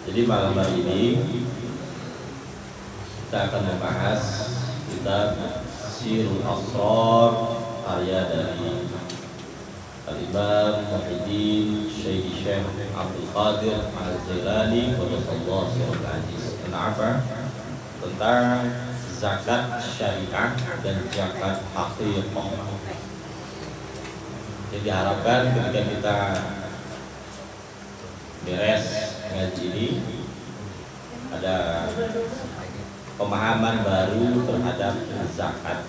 Jadi malam hari ini kita akan membahas kitab Sirul Asrar karya dari Al-Imam Muhyiddin Syekh Abdul Qadir Al-Jilani Qaddasallahu sirrul aziz an-nafa tentang zakat syariah dan zakat haqiqah. Jadi diharapkan ketika kita beres ngaji ini ada pemahaman baru terhadap zakat.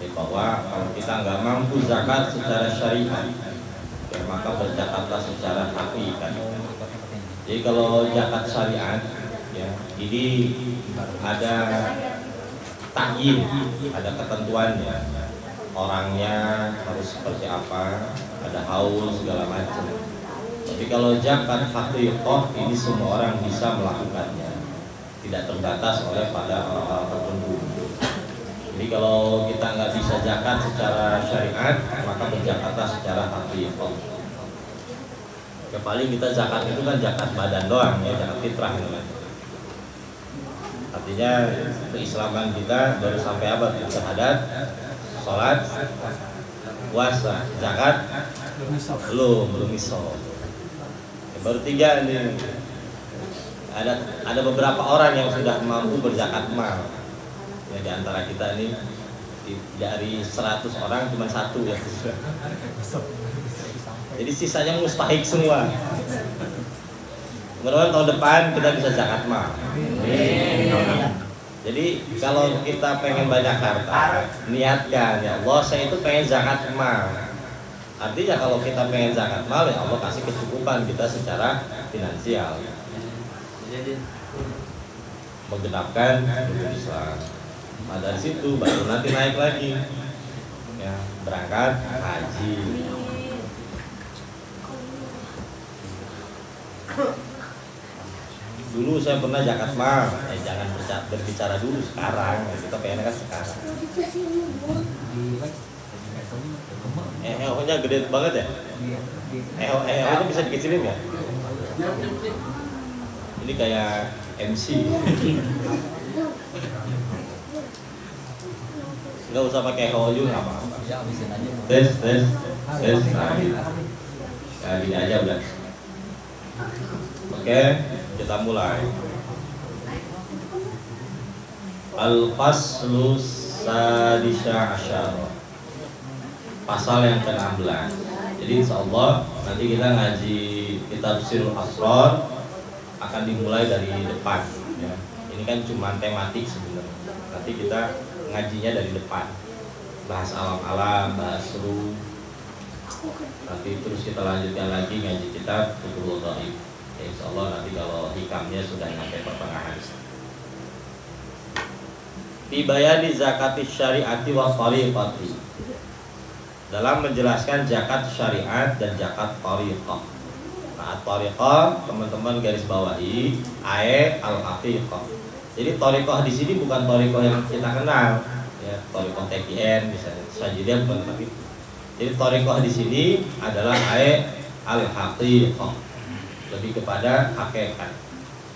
Jadi bahwa kalau kita nggak mampu zakat secara syariah, ya maka berzakatlah secara hakikat. Jadi kalau zakat syariat, ya ini ada takyin, ada ketentuannya. Orangnya harus seperti apa, ada haul segala macam. Tapi kalau zakat haqiqah ini semua orang bisa melakukannya, tidak terbatas oleh pada orang-orang tertentu. Jadi kalau kita nggak bisa zakat secara syariat, maka berzakatlah secara haqiqah. Ya paling kita zakat itu kan zakat badan doang, ya zakat fitrah namanya. Artinya keislaman kita baru sampai apa? Syahadat, sholat, puasa, zakat belum misal. Baru 3 nih. Ada beberapa orang yang sudah mampu berzakat mal. Ya, di antara kita ini dari 100 orang cuma 1 yang sudah. Jadi sisanya mustahik semua. Mudah-mudahan tahun depan kita bisa zakat mal. Jadi kalau kita pengen banyak harta, niatkan ya Allah, saya itu pengen zakat mal. Artinya kalau kita pengen zakat mal, ya Allah kasih kecukupan kita secara finansial. Menggenapkan rukun Islam. Nah, dari situ baru nanti naik lagi, ya berangkat haji. Dulu saya pernah zakat mal, jangan berbicara dulu sekarang. Kita pengen kan sekarang. EO-nya gede banget ya? EO-nya bisa dikecilin nggak? Ini kayak MC. Nggak usah pakai EO juga nggak apa-apa. Tes. Nah, gini aja udah. Oke, kita mulai. Al-Faslu Sadisa Asyara, pasal yang ke-16. Jadi insyaallah nanti kita ngaji kitab Sirul Asrar akan dimulai dari depan, ya. Ini kan cuma tematik sebenarnya. Nanti kita ngajinya dari depan, bahas alam-alam, bahas seru. Nanti terus kita lanjutkan lagi ngaji kitab Futuhul Ghaib. Ya, insyaallah nanti kalau hikamnya sudah sampai pertengahan. Dibayani zakati syariati wa thariqati, dalam menjelaskan zakat syariat dan zakat thariqah. Nah, thariqah teman-teman garis bawahi al-haqiqah. Jadi thariqah di sini bukan thariqah yang kita kenal, ya, thariqah TKN misalnya, sajidah bukan tapi. Jadi thariqah di sini adalah al-haqiqah, lebih kepada hakikat.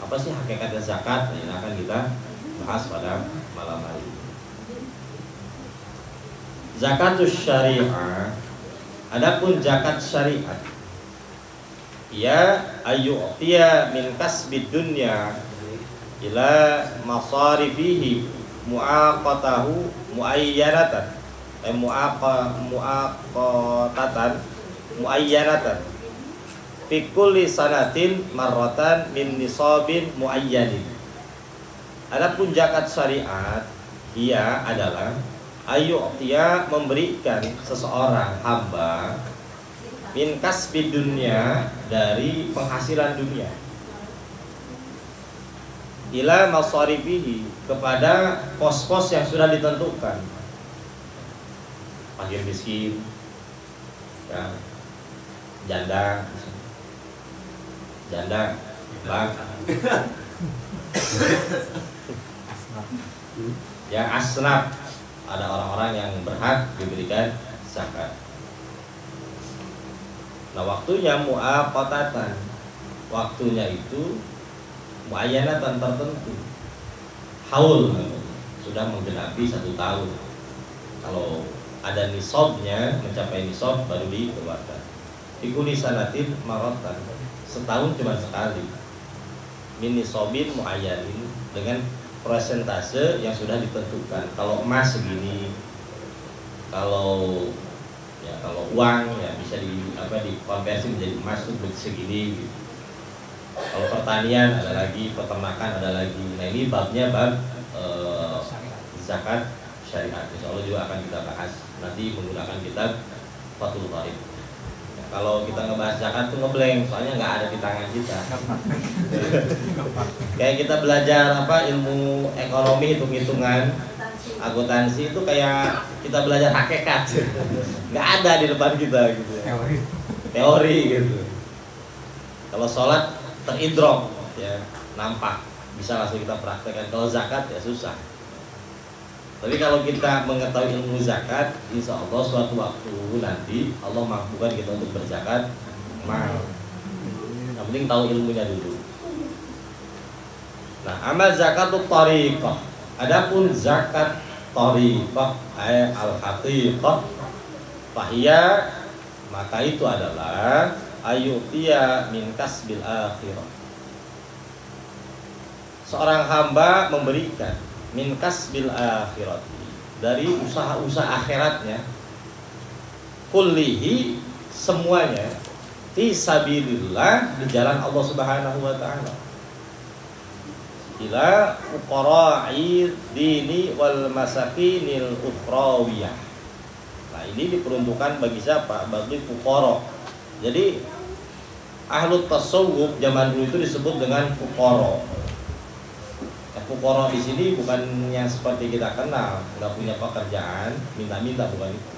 Apa sih hakikat zakat? Ini akan kita bahas pada malam hari ini. Zakatus syariah, adapun zakat syariat, ya ayyu'tiya min kasbid dunya ila masarifihi muaqatahu muayyanatan muaqatatan muayyanatan fi kulli sanatin marratan min nisabin muayyanin. Adapun zakat syariat, ia adalah ayyu'tiya, memberikan seseorang hamba min kasbi dunia, dari penghasilan dunia, ila masarifihi, kepada pos-pos yang sudah ditentukan. Fakir miskin, ya, janda, bang, ya asnaf, ada orang-orang yang berhak diberikan zakat. Nah, waktunya mu'aqatatan, waktunya itu muayyanatan tertentu. Haul sudah menggenapi 1 tahun. Kalau ada nisabnya, mencapai nisab baru dikeluarkan. Fikuli sanatin maratan, setahun cuma sekali. Min nisabin muayyanin, dengan persentase yang sudah ditentukan. Kalau emas segini, kalau uang ya bisa dikonversi menjadi emas itu segini gitu. Kalau pertanian ada lagi, peternakan ada lagi. Nah ini babnya bab zakat syariat. Insya Allah juga akan kita bahas nanti menggunakan kitab Fathul Qarib. Nah, kalau kita ngebahas zakat tuh ngeblank, soalnya nggak ada di tangan kita. Kayak kita belajar ilmu ekonomi, hitung-hitungan, akuntansi itu kayak kita belajar hakikat, nggak ada di depan kita gitu. Teori gitu. Kalau sholat teridrok ya, nampak bisa langsung kita praktekkan. Kalau zakat ya susah. Tapi kalau kita mengetahui ilmu zakat, insya Allah suatu waktu nanti Allah mampukan kita untuk berzakat mal. Yang penting tahu ilmunya dulu. Nah, amal zakatul thariqah. Adapun zakat thariqah ay al-haqiqah fahiya, maka itu adalah ayutiya min kasbil akhirah. Seorang hamba memberikan min kasbil akhirat, dari usaha-usaha akhiratnya, kullihi, semuanya, fi sabilillah, di jalan Allah Subhanahu wa taala, ila fuqara'i dini wal masakinil ukhrawiyah. Nah, ini diperuntukkan bagi siapa? Bagi fuqara. Jadi ahlu tasawuf zaman dulu itu disebut dengan fuqara. Fuqara di sini bukan yang seperti kita kenal, nggak punya pekerjaan, minta-minta, bukan itu.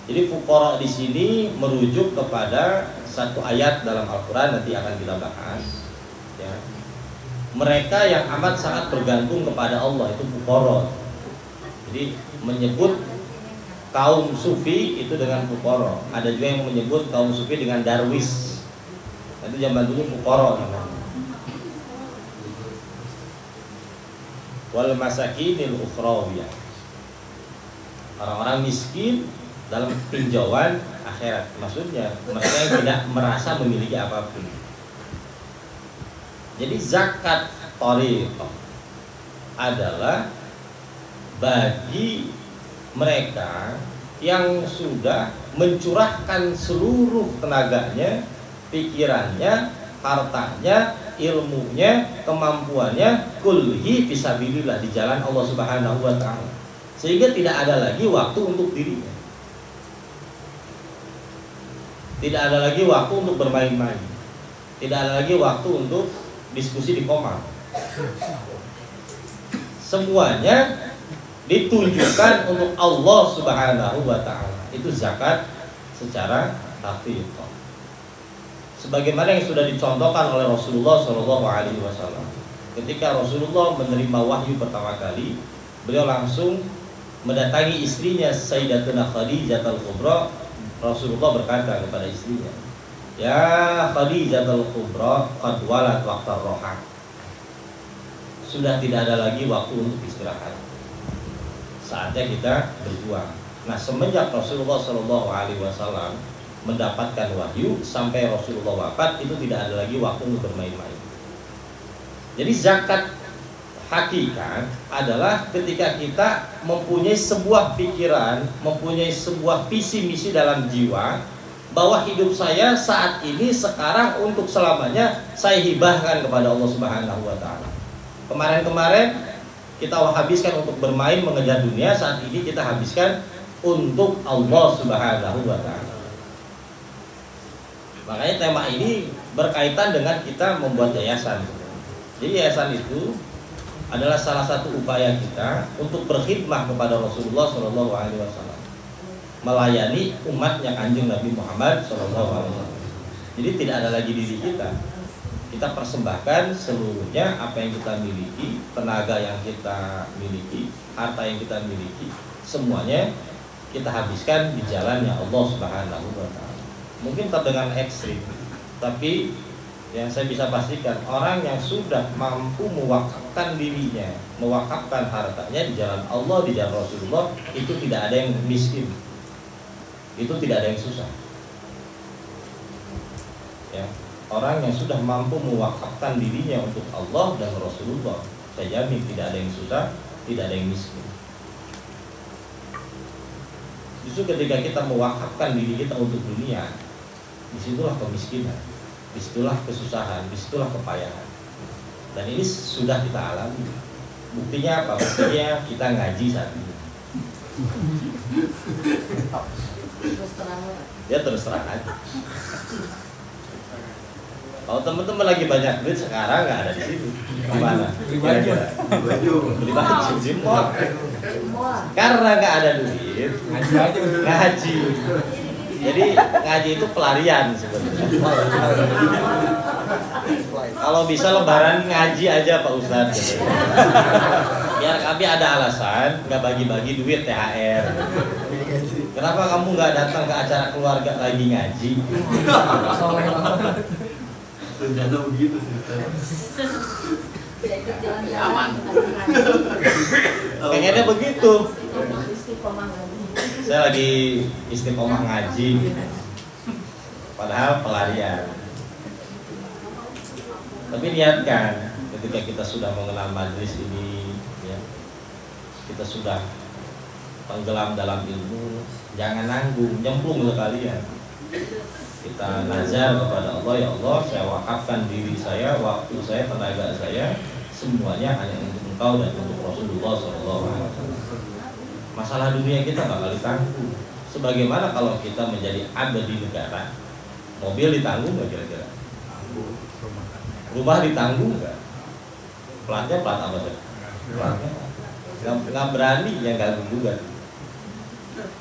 Jadi fuqara di sini merujuk kepada satu ayat dalam Al-Quran, nanti akan kita bahas. Ya. Mereka yang amat sangat bergantung kepada Allah, itu fuqara. Jadi menyebut kaum sufi itu dengan fuqara. Ada juga yang menyebut kaum sufi dengan darwis. Itu zaman dulu fuqara namanya. Wal masakinil ukhrawiyah, orang-orang miskin dalam tinjauan akhirat. Maksudnya mereka yang tidak merasa memiliki apapun. Jadi zakat thariqah adalah bagi mereka yang sudah mencurahkan seluruh tenaganya, pikirannya, hartanya, ilmunya, kemampuannya, kulhi fisabilillah, di jalan Allah Subhanahu wa taala. Sehingga tidak ada lagi waktu untuk dirinya. Tidak ada lagi waktu untuk bermain-main. Tidak ada lagi waktu untuk diskusi di komar. Semuanya ditujukan untuk Allah Subhanahu wa taala. Itu zakat secara haqiqah. Sebagaimana yang sudah dicontohkan oleh Rasulullah SAW. Ketika Rasulullah menerima wahyu pertama kali, beliau langsung mendatangi istrinya Sayyidatuna Khadijah al-Kubra. Rasulullah berkata kepada istrinya, "Ya Khadijah al-Kubra, qad walat waqtar roha." Sudah tidak ada lagi waktu untuk istirahat. Saatnya kita berjuang. Nah, semenjak Rasulullah SAW mendapatkan wahyu sampai Rasulullah wafat, itu tidak ada lagi waktu untuk bermain-main. Jadi zakat hakikat adalah ketika kita mempunyai sebuah pikiran, mempunyai sebuah visi misi dalam jiwa, bahwa hidup saya saat ini, sekarang, untuk selamanya saya hibahkan kepada Allah Subhanahu wa taala. Kemarin-kemarin kita habiskan untuk bermain mengejar dunia, saat ini kita habiskan untuk Allah Subhanahu wa taala. Makanya tema ini berkaitan dengan kita membuat yayasan. Jadi yayasan itu adalah salah satu upaya kita untuk berkhidmah kepada Rasulullah SAW, melayani umatnya Kanjeng Nabi Muhammad SAW. Jadi tidak ada lagi diri kita. Kita persembahkan seluruhnya, apa yang kita miliki, tenaga yang kita miliki, harta yang kita miliki, semuanya kita habiskan di jalannya Allah Subhanahu wa taala. Mungkin terdengar ekstrim, tapi yang saya bisa pastikan, orang yang sudah mampu mewakafkan dirinya, mewakafkan hartanya di jalan Allah, di jalan Rasulullah, itu tidak ada yang miskin, itu tidak ada yang susah. Ya, orang yang sudah mampu mewakafkan dirinya untuk Allah dan Rasulullah, saya jamin tidak ada yang susah, tidak ada yang miskin. Justru ketika kita mewakafkan diri kita untuk dunia, disitulah kemiskinan, disitulah kesusahan, disitulah kepayahan. Dan ini sudah kita alami. Buktinya apa? Buktinya kita ngaji saat ini. Ya terus terang aja. Kalau teman-teman lagi banyak duit sekarang nggak ada di sini, gimana? Beli baju, beli baju di mall. Karena nggak ada duit, ngaji aja. Ngaji. Jadi ngaji itu pelarian sebenarnya. Kalau bisa lebaran ngaji aja Pak Ustadz. Gitu. Biar kami ada alasan nggak bagi-bagi duit THR. Kenapa kamu nggak datang ke acara keluarga lagi ngaji? Rencana begitu sih. Aman. Pengennya begitu. Saya lagi istiqomah ngaji, padahal pelarian. Tapi niatkan, ketika kita sudah mengenal majelis ini, ya, kita sudah tenggelam dalam ilmu, jangan nanggung, nyemplung sekalian. Kita nazar kepada Allah, ya Allah, saya wakafkan diri saya, waktu saya, tenaga saya, semuanya hanya untuk Engkau dan untuk Rasulullah SAW. Masalah dunia kita bakal ditanggung. Sebagaimana kalau kita menjadi abdi negara, mobil ditanggung nggak kira-kira? Rumah ditanggung nggak? Platnya plat apa sih? Platnya nggak berani, yang ganggu juga.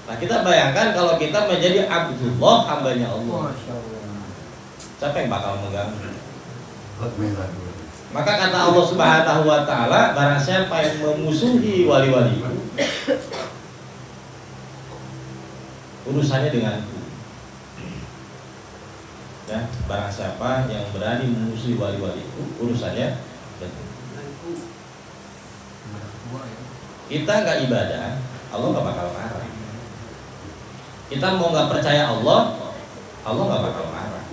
Nah kita bayangkan kalau kita menjadi Abdullah, hambanya Allah, siapa yang bakal mengganggu? Maka kata Allah Subhanahu wa Ta'ala, barang siapa yang memusuhi wali-wali, urusannya denganku. Ya, barang siapa yang berani memusuhi wali-wali itu, urusannya denganku. Kita nggak ibadah, Allah nggak bakal marah. Kita mau nggak percaya Allah, Allah nggak bakal marah.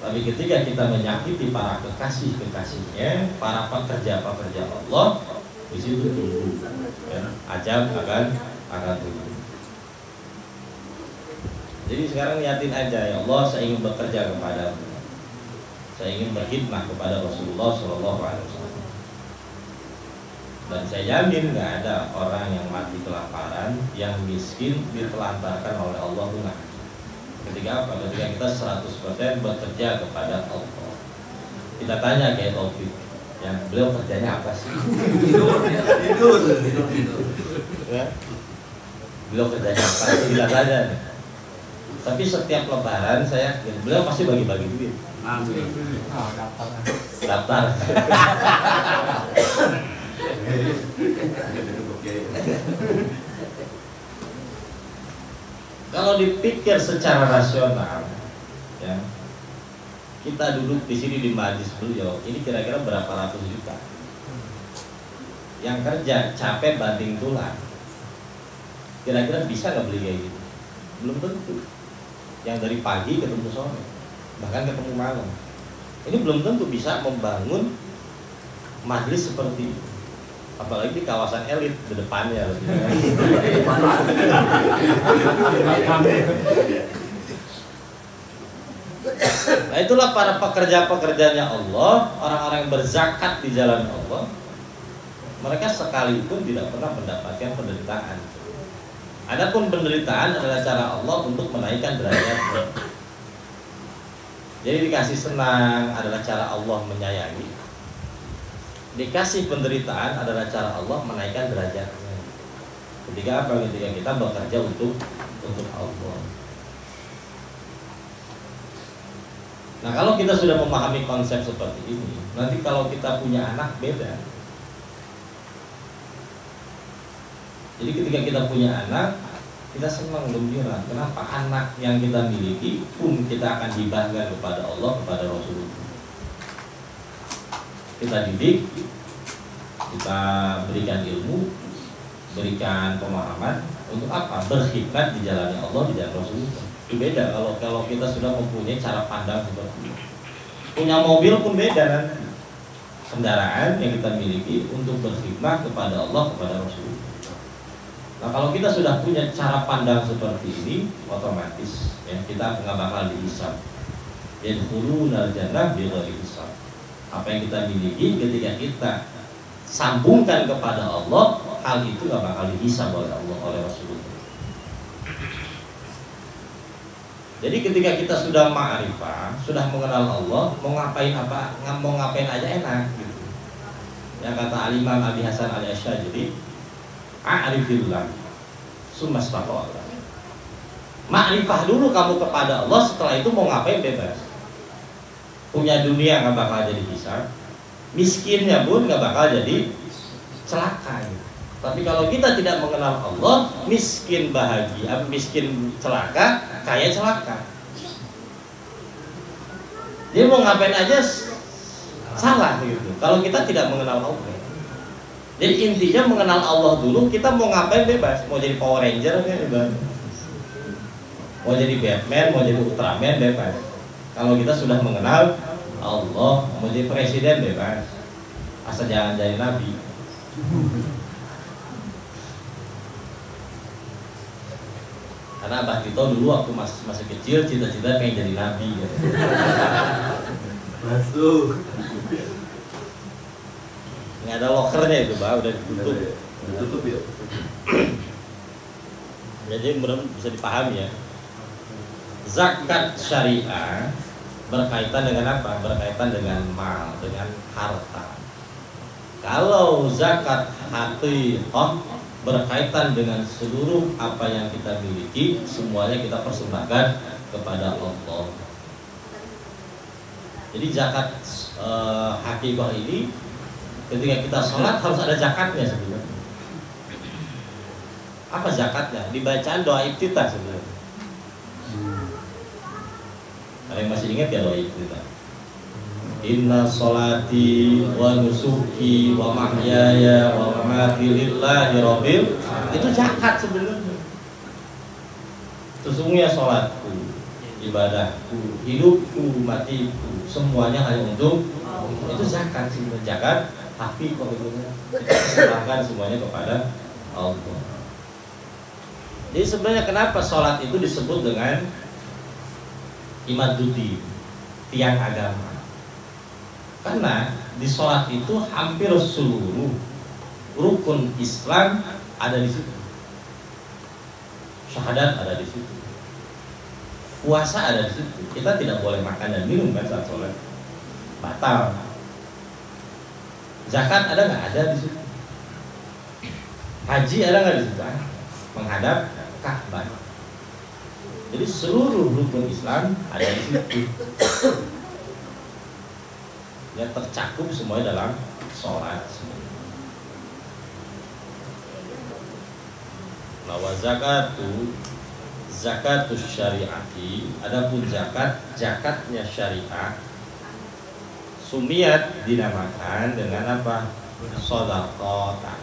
Tapi ketika kita menyakiti para kekasih-kekasihnya, para pekerja-pekerja Allah, di situ tunggu, ya, ajab akan tunggu. Jadi sekarang niatin aja, ya Allah, saya ingin bekerja kepadamu, saya ingin berkhidmat kepada Rasulullah SAW. Dan saya jamin nggak ada orang yang mati kelaparan, yang miskin ditelantarkan oleh Allah tunai. Ketika apa? Ketika kita 100% bekerja kepada Allah. Kita tanya kayak Taufik, ya, beliau kerjanya apa sih? Tidur. Ya. Beliau kerjanya apa sih? Kita tanya. Tapi setiap lebaran saya, beliau pasti bagi-bagi duit. Amin. Daftar. Kalau dipikir secara rasional, ya, kita duduk di sini di majelis beliau, ini kira-kira berapa ratus juta? Yang kerja capek banting tulang, kira-kira bisa nggak beli kayak gitu? Belum tentu. Yang dari pagi ketemu sore, bahkan ketemu malam, ini belum tentu bisa membangun majelis seperti ini. Apalagi di kawasan elit di depannya. Nah itulah para pekerja-pekerjanya Allah, orang-orang yang berzakat di jalan Allah. Mereka sekalipun tidak pernah mendapatkan penderitaan. Adapun penderitaan adalah cara Allah untuk menaikkan derajatnya. Jadi dikasih senang adalah cara Allah menyayangi. Dikasih penderitaan adalah cara Allah menaikkan derajatnya. Ketika apa? Ketika kita bekerja untuk Allah. Nah kalau kita sudah memahami konsep seperti ini, nanti kalau kita punya anak beda. Jadi ketika kita punya anak, kita senang, gembira. Kenapa? Anak yang kita miliki pun kita akan hibahkan kepada Allah, kepada Rasulullah. kita didik, kita berikan ilmu, berikan pemahaman untuk apa? Berkhidmat di jalannya Allah, di jalan Rasulullah. Itu beda kalau kita sudah mempunyai cara pandang seperti itu. Punya mobil pun beda kan? Kendaraan yang kita miliki untuk berkhidmat kepada Allah, kepada Rasulullah. Nah kalau kita sudah punya cara pandang seperti ini, otomatis ya kita nggak bakal dihisab. Yadkhulunal jannah bighairi hisab. Apa yang kita miliki ketika kita sambungkan kepada Allah, hal itu nggak bakal dihisab oleh Allah, oleh Rasulullah. Jadi ketika kita sudah ma'rifah, sudah mengenal Allah, mau ngapain aja enak gitu. Yang kata Al-Imam Abi Hasan Al-Asy'ari, a'rifillah summa astaqala. Ma'rifah dulu kamu kepada Allah, setelah itu mau ngapain bebas. Punya dunia nggak bakal jadi hisab, miskinnya pun nggak bakal jadi celaka. Tapi kalau kita tidak mengenal Allah, miskin bahagia, miskin celaka, kaya celaka. Dia mau ngapain aja salah gitu. Kalau kita tidak mengenal Allah. Jadi intinya mengenal Allah dulu, kita mau ngapain bebas. Mau jadi Power Ranger bebas. Mau jadi Batman, mau jadi Ultraman bebas. Kalau kita sudah mengenal Allah, mau jadi presiden bebas. Asal jangan jadi nabi. Karena Abah Tito dulu waktu masih kecil cita-cita pengen jadi nabi gitu. Masuk. Nggak ada lokernya itu, Bah, udah ditutup. Ditutup ya. Jadi mudah-mudahan bisa dipahami ya. Zakat syariah berkaitan dengan apa? Berkaitan dengan mal, dengan harta. Kalau zakat haqiqah berkaitan dengan seluruh apa yang kita miliki, semuanya kita persembahkan kepada Allah. Jadi zakat haqiqah ini ketika kita sholat harus ada zakatnya sebenarnya. Apa zakatnya? Dibacaan doa iftitah sebenarnya. Ada yang masih ingat ya doa iftitah? Inna sholati wa nusuki wa mahyaya wa mamati lillahi rabbil. Itu zakat sebenarnya. Sesungguhnya sholatku, ibadahku, hidupku, matiku, semuanya hanya untuk itu zakat sebenarnya. Zakat tapi kalau kita serahkan semuanya kepada Allah. Jadi sebenarnya kenapa sholat itu disebut dengan imaduddin, tiang agama? Karena di sholat itu hampir seluruh rukun Islam ada di situ. Syahadat ada di situ. Puasa ada di situ. Kita tidak boleh makan dan minum kan saat sholat, batal. Zakat ada nggak? Ada di situ. Haji ada nggak di situ? Menghadap Ka'bah. Jadi seluruh rukun Islam ada di situ. Ya tercakup semuanya dalam sholat. Bahwa zakatus syariati, adapun zakatnya syariah, sumiyat dinamakan dengan apa? Shadaqah,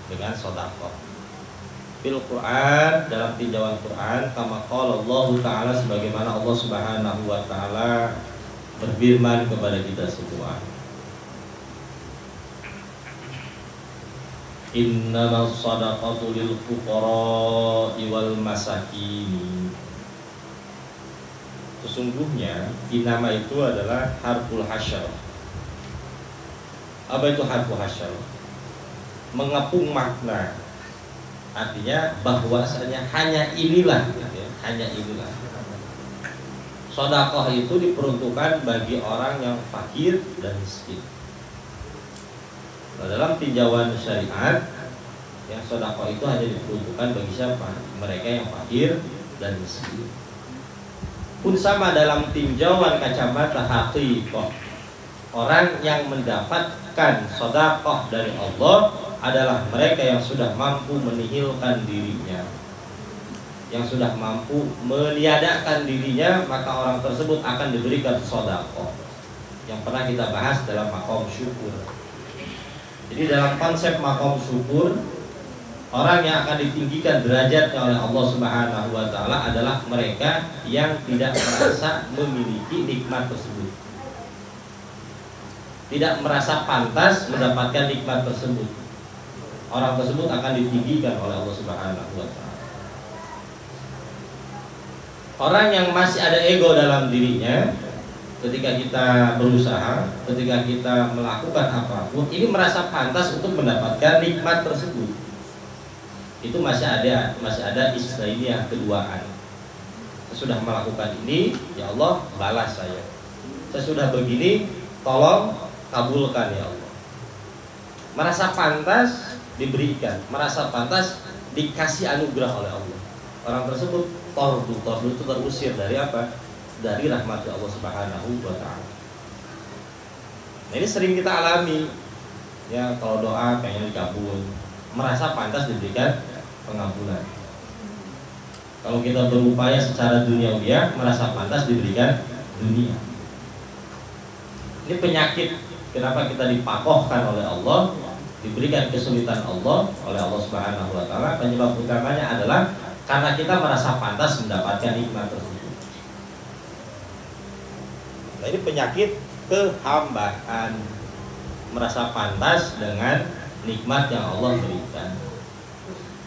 dengan shadaqah. Fil Quran, dalam tinjauan Quran, kama qala Allah Ta'ala, sebagaimana Allah Subhanahu wa Ta'ala berfirman kepada kita semua, innamas shadaqatu lil fuqara'i wal masakin. Sesungguhnya inama itu adalah harful hasyar. Apa itu harful hasyar? Mengepung makna. Artinya bahwasanya hanya inilah ya, hanya inilah. Sedekah itu diperuntukkan bagi orang yang fakir dan miskin. Nah, dalam tinjauan syariat, yang sedekah itu hanya diperuntukkan bagi siapa? Mereka yang fakir dan miskin. Pun sama dalam tinjauan kacamata haqiqah, orang yang mendapatkan sedekah dari Allah adalah mereka yang sudah mampu menihilkan dirinya, yang sudah mampu meniadakan dirinya, maka orang tersebut akan diberikan sedekah. yang pernah kita bahas dalam maqam syukur. Jadi dalam konsep maqam syukur, orang yang akan ditinggikan derajatnya oleh Allah Subhanahu wa taala adalah mereka yang tidak merasa memiliki nikmat tersebut. Tidak merasa pantas mendapatkan nikmat tersebut. Orang tersebut akan ditinggikan oleh Allah Subhanahu wa taala. Orang yang masih ada ego dalam dirinya, ketika kita berusaha, ketika kita melakukan apapun, ini merasa pantas untuk mendapatkan nikmat tersebut. Itu masih ada istilahnya keduaan. Saya sudah melakukan ini, ya Allah balas saya. Saya sudah begini, tolong kabulkan ya Allah. Merasa pantas diberikan, merasa pantas dikasih anugerah oleh Allah. Orang tersebut tordu itu terusir dari apa? Dari rahmat Allah Subhanahu wa taala. Nah, ini sering kita alami. Ya, kalau doa pengen dikabul, merasa pantas diberikan pengampunan. Kalau kita berupaya secara duniawiya, merasa pantas diberikan dunia. Ini penyakit. Kenapa kita dipakohkan oleh Allah, diberikan kesulitan Allah oleh Allah Subhanahu wa taala? Penyebab utamanya adalah karena kita merasa pantas mendapatkan nikmat tersebut. Nah, ini penyakit kehambaan, merasa pantas dengan nikmat yang Allah berikan.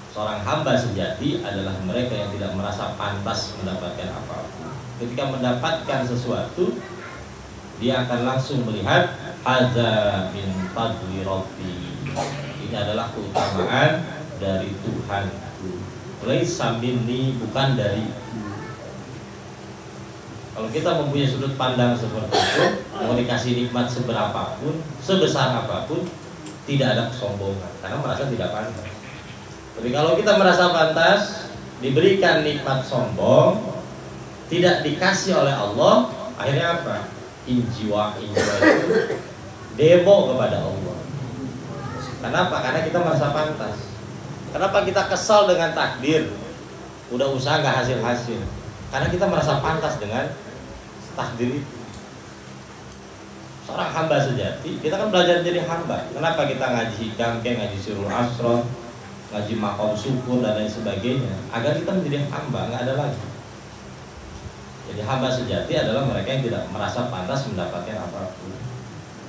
Seorang hamba sejati adalah mereka yang tidak merasa pantas mendapatkan apapun. Ketika mendapatkan sesuatu, dia akan langsung melihat hadza min fadli rabbi. Ini adalah keutamaan dari Tuhanku. Laisa minni, bukan dariku. Kalau kita mempunyai sudut pandang seperti itu, mau dikasih nikmat seberapapun, sebesar apapun, tidak ada kesombongan karena merasa tidak pantas. Tapi kalau kita merasa pantas, diberikan nikmat sombong, tidak dikasih oleh Allah, akhirnya apa? Injiwa itu demo kepada Allah. Kenapa? Karena kita merasa pantas. Kenapa kita kesal dengan takdir? Udah usaha nggak hasil-hasil. Karena kita merasa pantas dengan takdir itu. Seorang hamba sejati, kita kan belajar jadi hamba. Kenapa kita ngaji hikam, ngaji sirul asron, ngaji maqam syukur dan lain sebagainya? Agar kita menjadi hamba, nggak ada lagi. Jadi hamba sejati adalah mereka yang tidak merasa pantas mendapatkan apapun.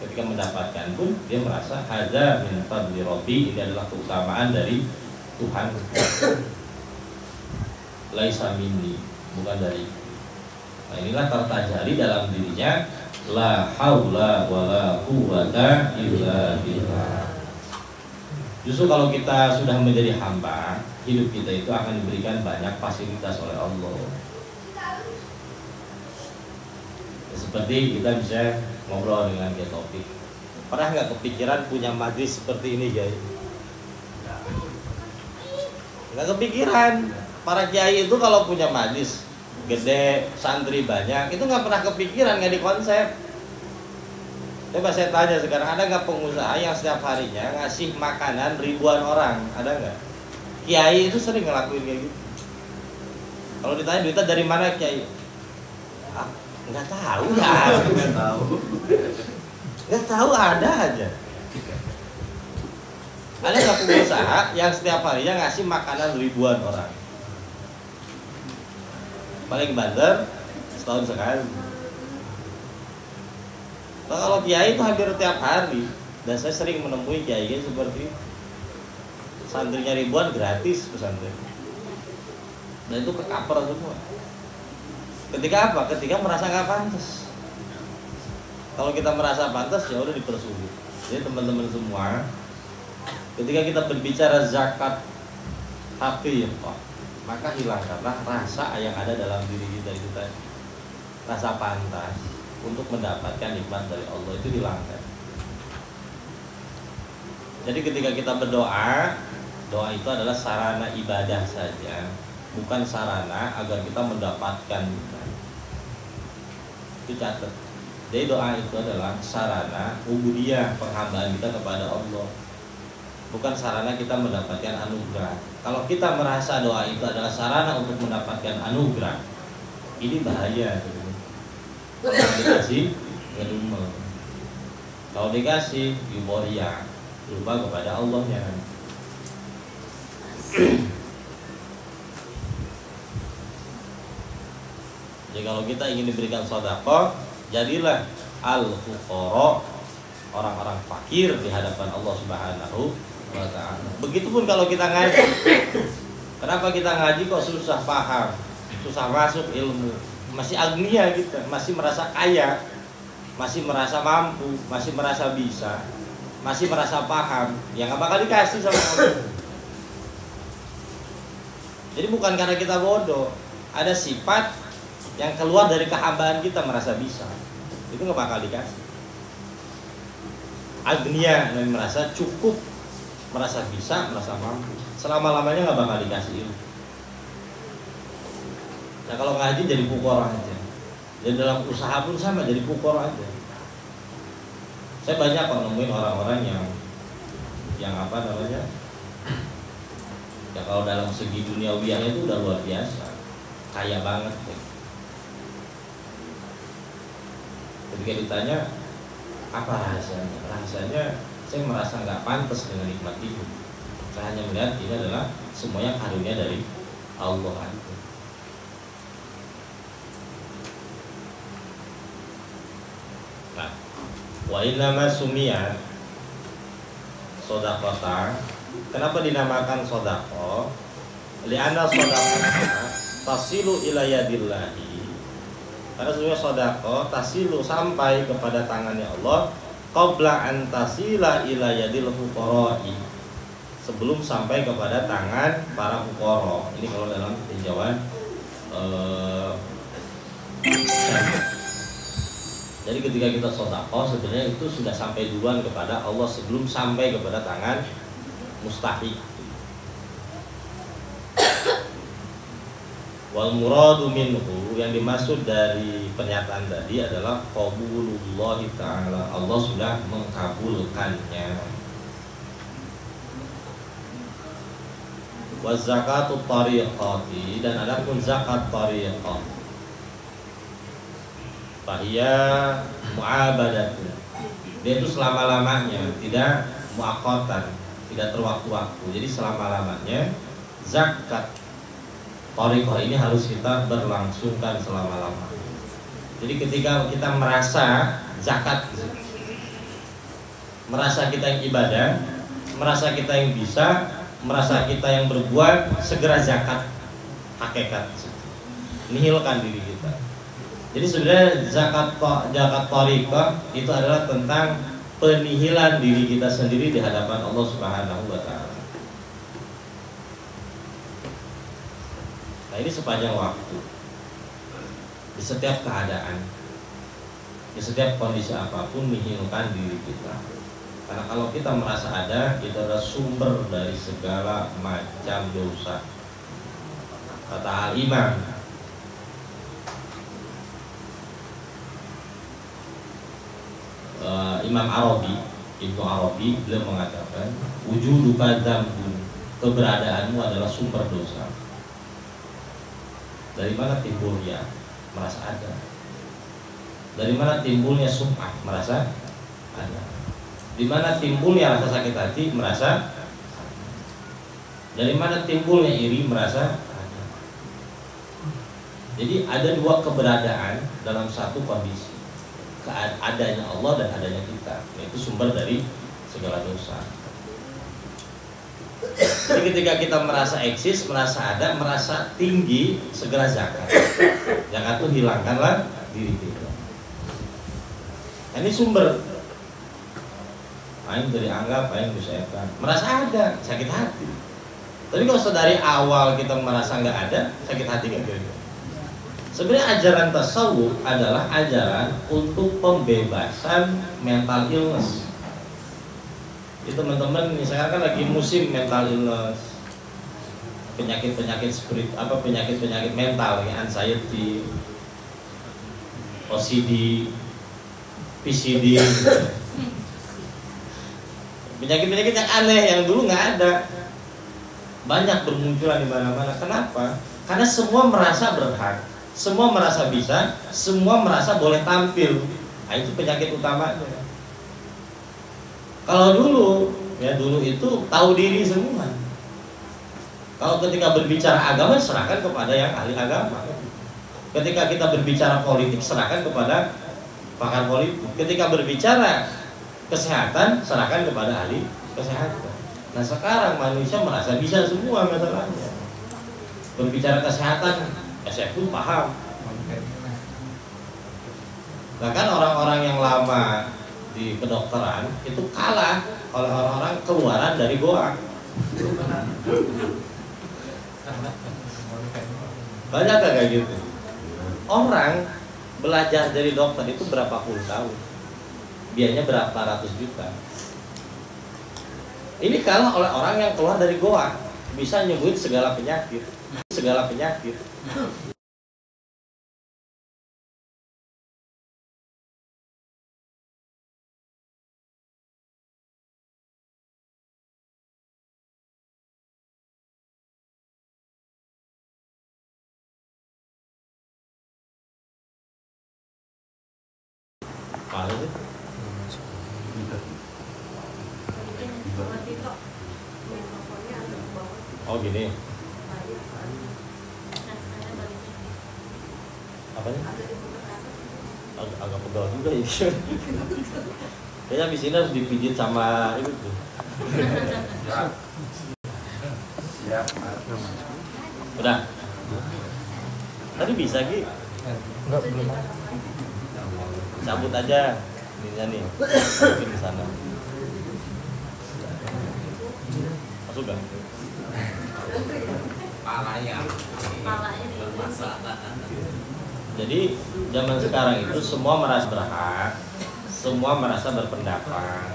Ketika mendapatkan pun dia merasa hadza min fadli rabbi, ini adalah keutamaan dari Tuhan. Laisa minni, bukan dari. Nah, inilah tertajari dalam dirinya la haula wala quwwata illa billah. Justru kalau kita sudah menjadi hamba, hidup kita itu akan diberikan banyak fasilitas oleh Allah. Ya, seperti kita bisa ngobrol dengan Kiai Taufik. Pernah nggak kepikiran punya majlis seperti ini, Kiai? Nggak kepikiran. Para kiai itu kalau punya majlis gede, santri banyak, itu nggak pernah kepikiran, nggak dikonsep. Coba saya tanya sekarang, ada nggak pengusaha yang setiap harinya ngasih makanan ribuan orang? Ada nggak? Kiai itu sering ngelakuin kayak gitu. Kalau ditanya duitnya dari mana, Kiai? Ah, nggak tahu ya. Nggak tahu, ada aja. Ada nggak pengusaha yang setiap harinya ngasih makanan ribuan orang? Paling banter setahun sekali. Nah, kalau kiai itu hampir tiap hari, dan saya sering menemui kiai seperti itu. Santrinya ribuan gratis pesantren. Dan itu kekaper semua. Ketika apa? Ketika merasa nggak pantas. Kalau kita merasa pantas, ya udah dipersulit. Jadi teman-teman semua, ketika kita berbicara zakat haqiqah, maka hilangkanlah rasa yang ada dalam diri kita itu tadi. Rasa pantas untuk mendapatkan nikmat dari Allah itu hilangkan. Jadi ketika kita berdoa, doa itu adalah sarana ibadah saja, bukan sarana agar kita mendapatkan nikmat. Itu catat. Jadi doa itu adalah sarana ubudiyah, penghambaan kita kepada Allah, bukan sarana kita mendapatkan anugerah. Kalau kita merasa doa itu adalah sarana untuk mendapatkan anugerah, ini bahaya. Dikasih ngedumel. Kalau dikasih euforia, lupa kepada Allahnya. Jadi kalau kita ingin diberikan sedekah, jadilah al-fuqara, orang-orang fakir di hadapan Allah Subhanahu wa ta'ala. Begitupun kalau kita ngaji. Kenapa kita ngaji kok susah paham, susah masuk ilmu, masih agnia kita, masih merasa kaya, masih merasa mampu, masih merasa bisa, masih merasa paham, ya nggak bakal dikasih sama Allah. Jadi bukan karena kita bodoh, ada sifat yang keluar dari kehambaan kita merasa bisa, itu nggak bakal dikasih. Agnia yang merasa cukup, merasa bisa, merasa mampu, selama-lamanya nggak bakal dikasih ilmu. Nah kalau ngaji jadi pukor aja, jadi dalam usaha pun sama, jadi pukor aja. Saya banyak kok nemuin orang-orang yang apa namanya, ya kalau dalam segi duniawiahnya itu udah luar biasa, kaya banget deh. Ketika ditanya apa rahasianya, rahasianya saya merasa nggak pantas dengan nikmat hidup. Saya hanya melihat ini adalah semuanya karunia dari Allah. Nah, wa innama sumiyat shadaqata. Kenapa dinamakan sedekah? Li'anna shadaqata tasilu ila yadillahi. Karena sebenarnya sedekah tasilu sampai kepada tangannya Allah qabla an tasila ila yadil fuqara'i, sebelum sampai kepada tangan para fuqara. Ini kalau dalam tinjauan jadi ketika kita sedekah sebenarnya itu sudah sampai duluan kepada Allah sebelum sampai kepada tangan mustahik. Wal muradu minhu, yang dimaksud dari pernyataan tadi adalah qabulullah ta'ala, Allah sudah mengkabulkannya. Wa zakatut tariqati, dan adapun zakat tariqah, fahiya mu'abadatun, dia itu selama-lamanya, tidak muaqqatan, tidak terwaktu-waktu. Jadi selama-lamanya zakat thariqah ini harus kita berlangsungkan selama-lamanya. Jadi ketika kita merasa zakat, merasa kita yang ibadah, merasa kita yang bisa, merasa kita yang berbuat, segera zakat hakikat, nihilkan diri kita. Jadi sebenarnya zakat thariqah itu adalah tentang penihilan diri kita sendiri di hadapan Allah Subhanahu wa ta'ala. Nah ini sepanjang waktu, di setiap keadaan, di setiap kondisi apapun, nihilkan diri kita. Karena kalau kita merasa ada, itu adalah sumber dari segala macam dosa. Kata Al-Imam Imam Arabi, Ibnu Arabi, beliau mengatakan wujuduka dzambun, keberadaanmu adalah sumber dosa. Dari mana timbulnya? Merasa ada. Dari mana timbulnya sum'ah? Merasa ada. Di mana timbulnya rasa sakit hati? Merasa ada. Dari mana timbulnya iri? Merasa ada. Jadi ada dua keberadaan dalam satu kondisi, adanya Allah dan adanya kita, yaitu sumber dari segala dosa. Jadi ketika kita merasa eksis, merasa ada, merasa tinggi, segera zakat. Zakat itu hilangkanlah diri kita. Ini sumber. Aing dari anggap, aing bersyaitan. Merasa ada, sakit hati. Tapi kalau dari awal kita merasa nggak ada, sakit hati nggak kira-kira. Sebenarnya ajaran tasawuf adalah ajaran untuk pembebasan mental illness. Itu teman-teman, misalkan kan lagi musim mental illness, penyakit-penyakit spirit, apa penyakit-penyakit mental, ya, anxiety, OCD, PCD, penyakit-penyakit yang aneh yang dulu nggak ada, banyak bermunculan di mana-mana. Kenapa? Karena semua merasa berhak, semua merasa bisa, semua merasa boleh tampil. Nah, itu penyakit utamanya. Kalau dulu, ya dulu itu tahu diri semua. Kalau ketika berbicara agama serahkan kepada yang ahli agama. Ketika kita berbicara politik serahkan kepada pakar politik. Ketika berbicara kesehatan serahkan kepada ahli kesehatan. Nah sekarang manusia merasa bisa semua masalahnya. Berbicara kesehatan, SF pun paham. Bahkan orang-orang yang lama di kedokteran itu kalah oleh orang-orang keluaran dari goa. Banyak kayak gitu. Orang belajar dari dokter itu berapa puluh tahun, biayanya berapa ratus juta. Ini kalah oleh orang yang keluar dari goa, bisa nyembuhin segala penyakit, segala penyakit. Mana sih? Oh gini. Apanya? Agak pegal juga ini. Kayaknya di sini harus dipijit sama itu tuh. Siap. Udah. Tadi bisa Ki? Enggak, belum. Cabut aja ininya nih. Mungkin di sana. Masuk gak? Palanya bermasalah. Jadi zaman sekarang itu semua merasa berhak, semua merasa berpendapat.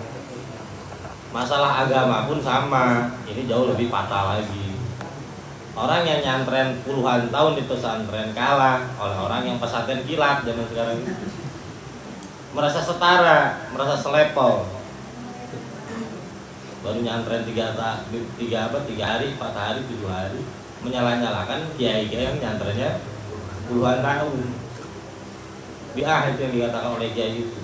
Masalah agama pun sama, ini jauh lebih fatal lagi. Orang yang nyantren puluhan tahun di pesantren kalah oleh orang yang pesantren kilat zaman sekarang itu. Merasa setara, merasa selepel. Baru nyantren 3 hari, 4 hari, 7 hari, menyalah-nyalakan kiai yang nyantrennya puluhan tahun. Biah itu yang dikatakan oleh kiai itu.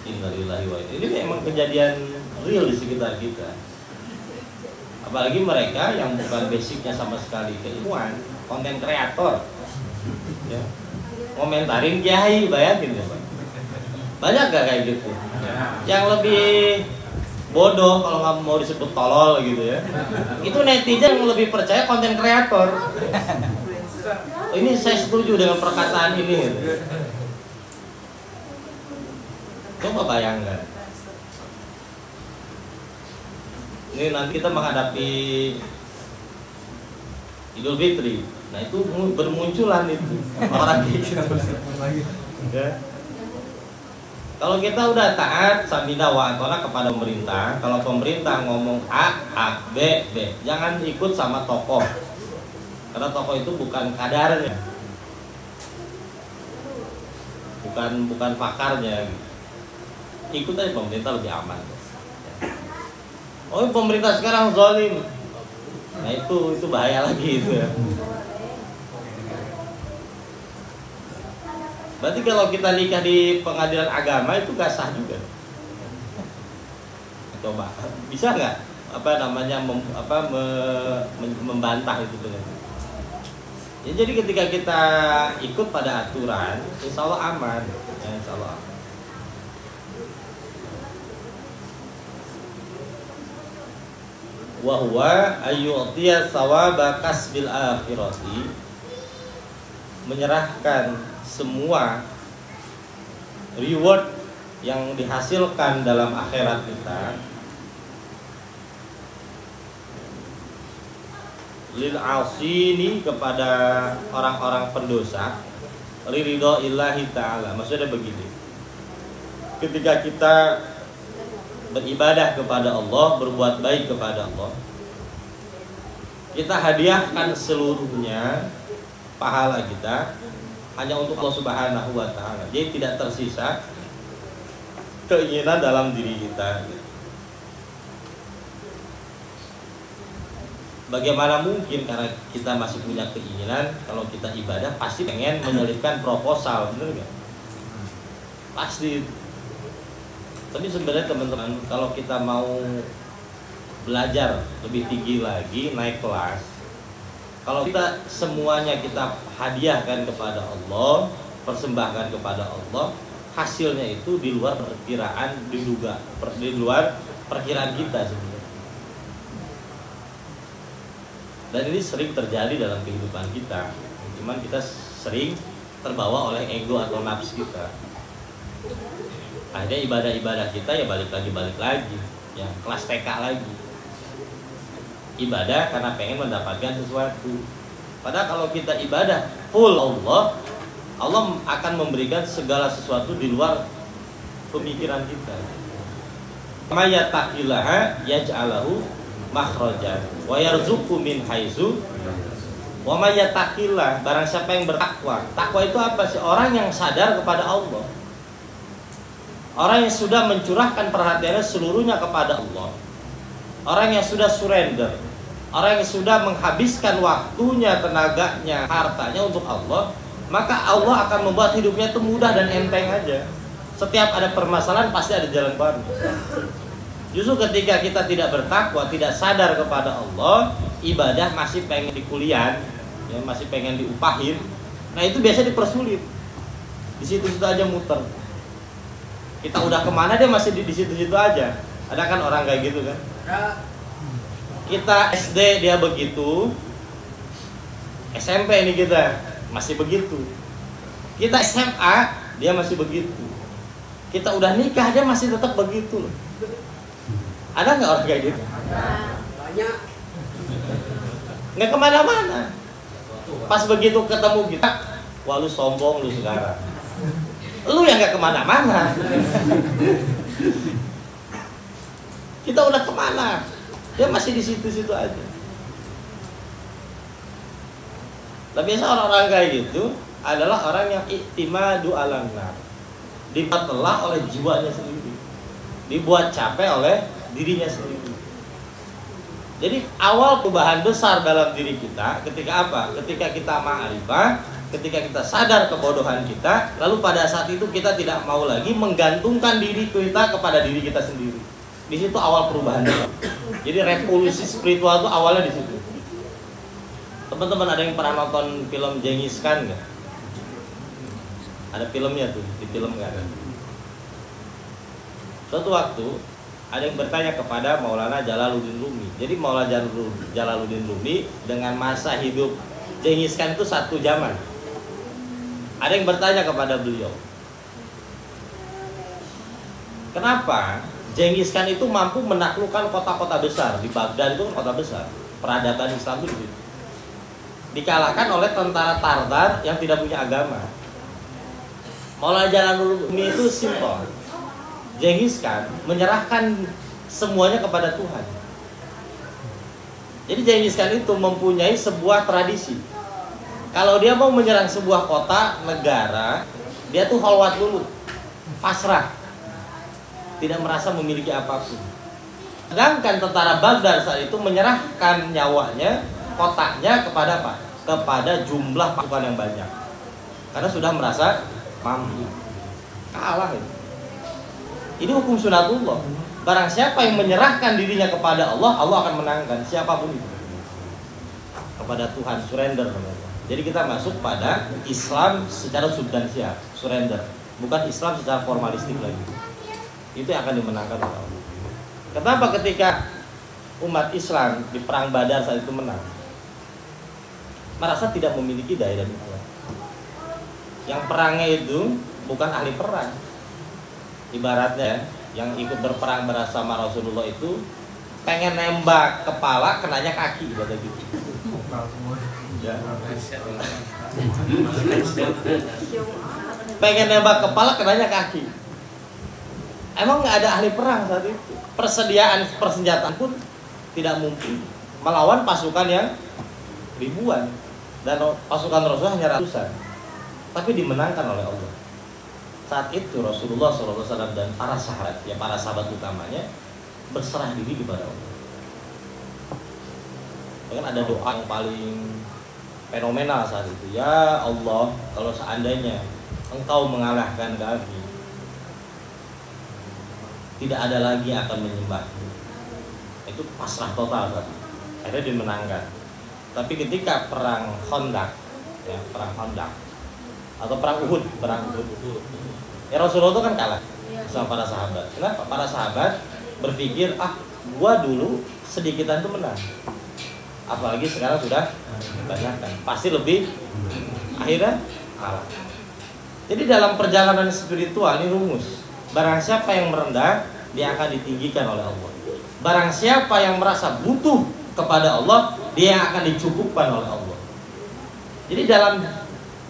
Innalillahi wa inna ilaihi. Ini memang kejadian real di sekitar kita. Apalagi mereka yang bukan basicnya sama sekali keilmuan, konten kreator, ya, komentarin kiai, bayangin ya. Banyak gak kayak gitu? Yang lebih bodoh kalau nggak mau disebut tolol gitu ya. Itu netizen yang lebih percaya konten kreator. Ini saya setuju dengan perkataan ini. Gitu. Coba bayangkan. Ini nanti kita menghadapi Idul Fitri. Nah itu bermunculan itu orang kayak gitu. Ya. Kalau kita udah taat samina wa atona kepada pemerintah, kalau pemerintah ngomong A, B, jangan ikut sama tokoh. Karena tokoh itu bukan kadarnya. Bukan pakarnya. Ikut aja pemerintah lebih aman. Oh, pemerintah sekarang zalim. Nah, itu bahaya lagi itu ya. Berarti kalau kita nikah di pengadilan agama itu gak sah juga. Coba, bisa nggak membantah itu dengan? Ya, jadi ketika kita ikut pada aturan, insya Allah aman. Ya, insya Allah aman. Wa huwa ayyu'tiya thawaba kasbil akhirati, menyerahkan semua reward yang dihasilkan dalam akhirat kita lil asini, kepada orang-orang pendosa, liridho illahi ta'ala. Maksudnya begini, ketika kita beribadah kepada Allah, berbuat baik kepada Allah, kita hadiahkan seluruhnya pahala kita hanya untuk Allah Subhanahu wa ta'ala. Jadi tidak tersisa keinginan dalam diri kita. Bagaimana mungkin, karena kita masih punya keinginan, kalau kita ibadah pasti pengen menyelipkan proposal, bener gak? pasti. Tapi sebenarnya teman-teman, kalau kita mau belajar lebih tinggi lagi, naik kelas, kalau kita semuanya kita hadiahkan kepada Allah, persembahkan kepada Allah, hasilnya itu di luar perkiraan, di luar perkiraan kita sebenarnya. Dan ini sering terjadi dalam kehidupan kita. Cuman kita sering terbawa oleh ego atau nafsu kita. Akhirnya ibadah-ibadah kita ya balik lagi, ya kelas TK lagi. Ibadah karena pengen mendapatkan sesuatu. Padahal kalau kita ibadah full Allah, Allah akan memberikan segala sesuatu di luar pemikiran kita. May yattaqillaha yaj'alahu makhrajan wa yarzuqhu min haitsu wa may yattaqillah, barang siapa yang bertakwa. Takwa itu apa sih? Orang yang sadar kepada Allah. Orang yang sudah mencurahkan perhatiannya seluruhnya kepada Allah. Orang yang sudah surrender. Orang yang sudah menghabiskan waktunya, tenaganya, hartanya untuk Allah, maka Allah akan membuat hidupnya itu mudah dan enteng aja. Setiap ada permasalahan pasti ada jalan keluarnya. Justru ketika kita tidak bertakwa, tidak sadar kepada Allah, ibadah masih pengen dikuliah, ya, masih pengen diupahin. Nah itu biasanya dipersulit. Di situ-situ aja muter. Kita udah kemana dia masih di situ-situ aja. Ada kan orang kayak gitu kan? Kita SD dia begitu, SMP ini kita masih begitu. Kita SMA dia masih begitu. Kita udah nikah dia masih tetap begitu loh. Ada nggak orang kayak gitu? Banyak. Nggak kemana-mana. Pas begitu ketemu kita, wah lu sombong lu sekarang. Lu yang nggak kemana-mana. Kita udah kemana? Dia masih di situ-situ aja. Tapi biasa orang-orang kayak gitu adalah orang yang i'timadu alan nar. Dibuat lelah oleh jiwanya sendiri. Dibuat capek oleh dirinya sendiri. Jadi awal perubahan besar dalam diri kita ketika apa? Ketika kita ma'rifah, ketika kita sadar kebodohan kita, lalu pada saat itu kita tidak mau lagi menggantungkan diri kita kepada diri kita sendiri. Di situ awal perubahan. Jadi revolusi spiritual itu awalnya di situ. Teman-teman ada yang pernah nonton film Genghis Khan nggak? Ada filmnya tuh, di film nggak ada. Suatu waktu ada yang bertanya kepada Maulana Jalaluddin Rumi. Jadi Maulana Jalaluddin Rumi dengan masa hidup Genghis Khan itu satu zaman. Ada yang bertanya kepada beliau, kenapa Genghis Khan itu mampu menaklukkan kota-kota besar? Di Baghdad itu kota besar, peradaban Islam itu dikalahkan oleh tentara Tartar yang tidak punya agama. Maulana Jalaluddin Rumi itu simpel. Genghis Khan menyerahkan semuanya kepada Tuhan. Jadi Genghis Khan itu mempunyai sebuah tradisi. Kalau dia mau menyerang sebuah kota, negara, dia tuh khalwat dulu, pasrah, tidak merasa memiliki apapun. Sedangkan tentara Baghdad saat itu menyerahkan nyawanya, kotanya kepada apa? Kepada jumlah pasukan yang banyak. Karena sudah merasa mampu. Kalah itu. Ini hukum sunatullah. Barang siapa yang menyerahkan dirinya kepada Allah, Allah akan menangkan siapapun itu. Kepada Tuhan, surrender. Jadi kita masuk pada Islam secara substansial, surrender. Bukan Islam secara formalistik lagi. Itu yang akan dimenangkan oleh Allah. Kenapa ketika umat Islam di perang Badar saat itu menang, merasa tidak memiliki daya dari Allah. Yang perangnya itu bukan ahli perang. Ibaratnya yang ikut berperang bersama Rasulullah itu pengen nembak kepala, kenanya kaki, kata gitu. Ya. Pengen nembak kepala, kenanya kaki. Emang nggak ada ahli perang saat itu. Persediaan persenjataan pun tidak mungkin melawan pasukan yang ribuan dan pasukan Rasul hanya ratusan. Tapi dimenangkan oleh Allah. Saat itu Rasulullah SAW dan para sahabat, ya para sahabat utamanya berserah diri kepada Allah. Bahkan ada doa yang paling fenomenal saat itu. Ya Allah, kalau seandainya Engkau mengalahkan kami, tidak ada lagi yang akan menyembah. Itu pasrah total tadi. Akhirnya dimenangkan. Tapi ketika perang Khandaq, ya, perang Khandaq atau perang Uhud, ya Rasulullah itu kan kalah sama para sahabat. Kenapa? Para sahabat berpikir, gua dulu sedikitan itu menang. Apalagi sekarang sudah banyak kan, pasti lebih. Akhirnya kalah. Jadi dalam perjalanan spiritual ini rumus. Barang siapa yang merendah, dia akan ditinggikan oleh Allah. Barang siapa yang merasa butuh kepada Allah, dia yang akan dicukupkan oleh Allah. Jadi dalam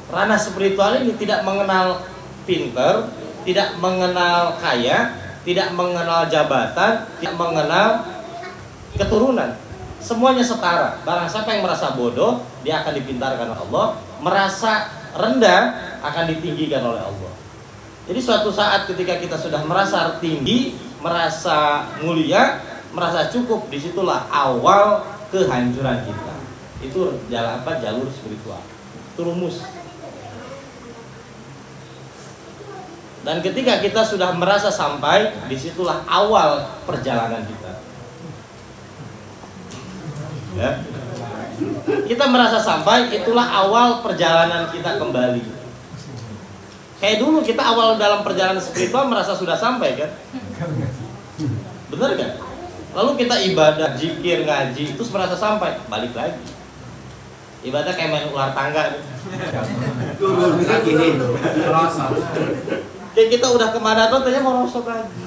ranah spiritual ini tidak mengenal pinter, tidak mengenal kaya, tidak mengenal jabatan, tidak mengenal keturunan. Semuanya setara. Barang siapa yang merasa bodoh, dia akan dipintarkan oleh Allah. Merasa rendah akan ditinggikan oleh Allah. Jadi suatu saat ketika kita sudah merasa tinggi, merasa mulia, merasa cukup, disitulah awal kehancuran kita. Itu jalur spiritual. Itu rumus. Dan ketika kita sudah merasa sampai, disitulah awal perjalanan kita. Ya. Kita merasa sampai, itulah awal perjalanan kita kembali. Kayak dulu kita awal dalam perjalanan spiritual merasa sudah sampai kan? Bener kan? Lalu kita ibadah, zikir, ngaji, terus merasa sampai, balik lagi. Ibadah kayak main ular tangga. Kayak kita udah kemana tuh, ternyata mau rosok lagi.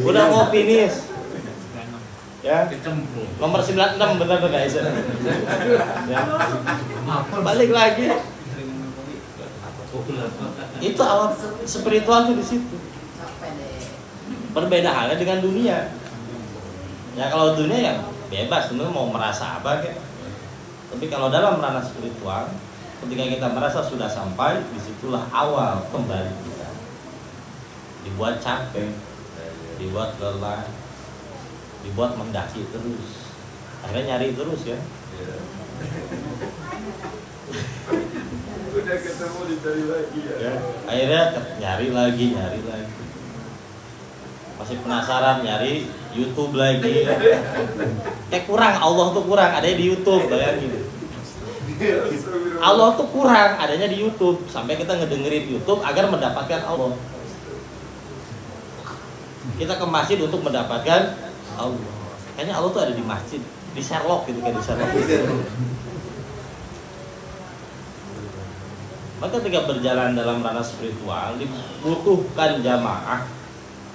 Udah mau finish. Ya, nomor 96 bener tuh guys. Ya. Balik lagi. Itu awal spiritual tuh di situ. Berbeda halnya dengan dunia. Ya kalau dunia ya bebas, sebenarnya mau merasa apa gitu. Tapi kalau dalam ranah spiritual, ketika kita merasa sudah sampai, disitulah awal kembali kita. Dibuat capek, dibuat lelah, dibuat mendaki terus. Akhirnya nyari terus ya. Udah ketemu dicari lagi ya. Akhirnya nyari lagi. Masih penasaran, nyari YouTube lagi. Kurang, Allah tuh kurang, adanya di YouTube, bayangin. Allah tuh kurang, adanya di YouTube. Sampai kita ngedengerin YouTube agar mendapatkan Allah. Kita ke masjid untuk mendapatkan Allah. Kayaknya Allah tuh ada di masjid, di Sherlock gitu, kayak di Sherlock. Maka ketika berjalan dalam ranah spiritual, dibutuhkan jamaah,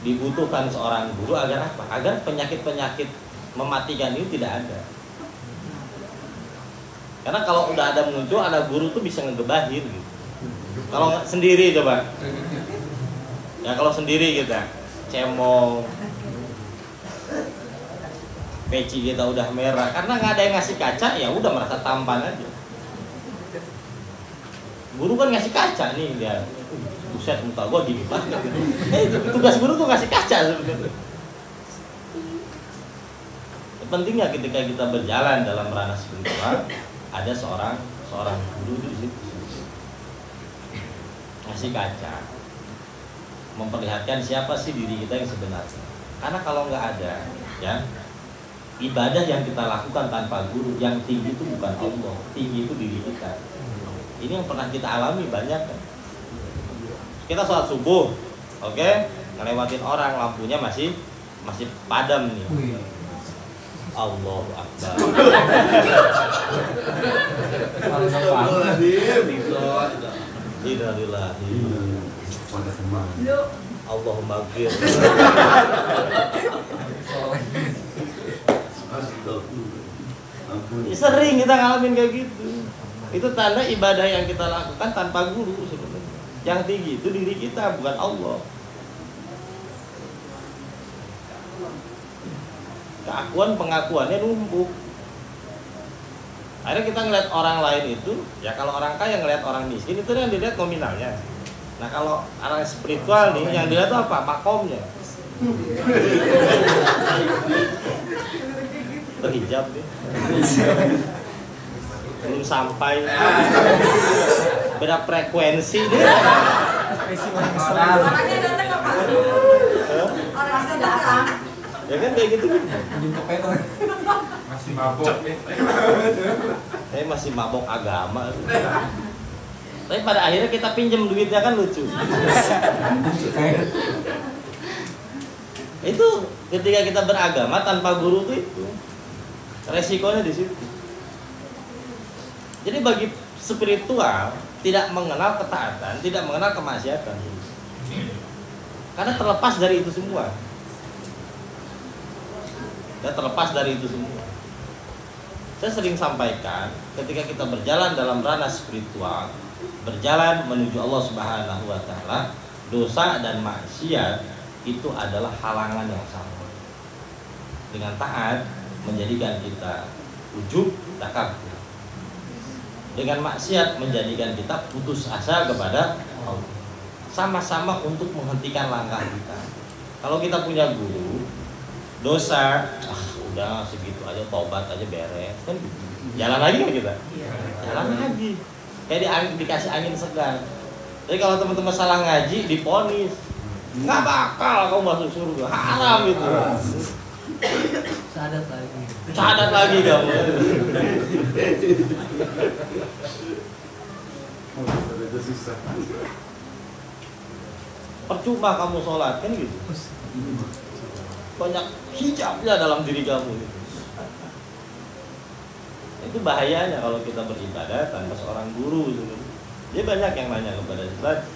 dibutuhkan seorang guru agar apa? Agar penyakit-penyakit mematikan ini tidak ada. Karena kalau udah ada muncul, ada guru tuh bisa ngegebahin gitu. Kalau sendiri coba, ya kalau sendiri kita cemong, peci kita udah merah, karena nggak ada yang ngasih kaca, ya udah merasa tampan aja. Guru kan ngasih kaca nih dia, buset muka gua gini banget. Tugas guru tuh ngasih kaca sebenarnya. Pentingnya ketika kita berjalan dalam ranah spiritual, ada seorang guru di situ ngasih kaca, memperlihatkan siapa sih diri kita yang sebenarnya. Karena kalau nggak ada, ya ibadah yang kita lakukan tanpa guru, yang tinggi itu bukan Allah, tinggi itu diri kita. Ini yang pernah kita alami banyak kan. Kita sholat subuh, oke, ngelewatin orang, lampunya masih padam nih. Allahu Akbar. Innalillahi. Allahumma ghfir. Sering kita ngalamin kayak gitu. Itu tanda ibadah yang kita lakukan tanpa guru sebenarnya. Yang tinggi itu diri kita, bukan Allah. Keakuan pengakuannya numpuk. Akhirnya kita ngeliat orang lain itu, ya kalau orang kaya ngeliat orang miskin itu yang dilihat nominalnya. Nah kalau orang spiritual nih yang dilihat itu apa? Makomnya. Berhijab deh. Belum sampai, beda frekuensi deh. Ya kan kayak gitu kan. Masih mabok. Saya masih mabok agama. Tapi pada akhirnya kita pinjam duitnya kan lucu. Itu ketika kita beragama tanpa guru itu resikonya di situ. Jadi bagi spiritual tidak mengenal ketaatan, tidak mengenal kemaksiatan. Karena terlepas dari itu semua. Dan terlepas dari itu semua. Saya sering sampaikan ketika kita berjalan dalam ranah spiritual, berjalan menuju Allah Subhanahu wa taala, dosa dan maksiat itu adalah halangan yang sama. Dengan taat menjadikan kita ujub takabur. Dengan maksiat menjadikan kita putus asa kepada Allah. Sama-sama untuk menghentikan langkah kita. Kalau kita punya guru, dosa, udah segitu aja, tobat aja beres, kan jalan lagi kan kita? Jalan lagi. Kayak dikasih angin segar. Jadi kalau teman-teman salah ngaji, diponis, nggak bakal kamu masuk surga, haram itu. Cadat lagi kamu. Percuma kamu sholat kan gitu. Banyak hijabnya dalam diri kamu gitu. Itu bahayanya kalau kita beribadah tanpa seorang guru gitu. Dia banyak yang nanya kepada Ustaz,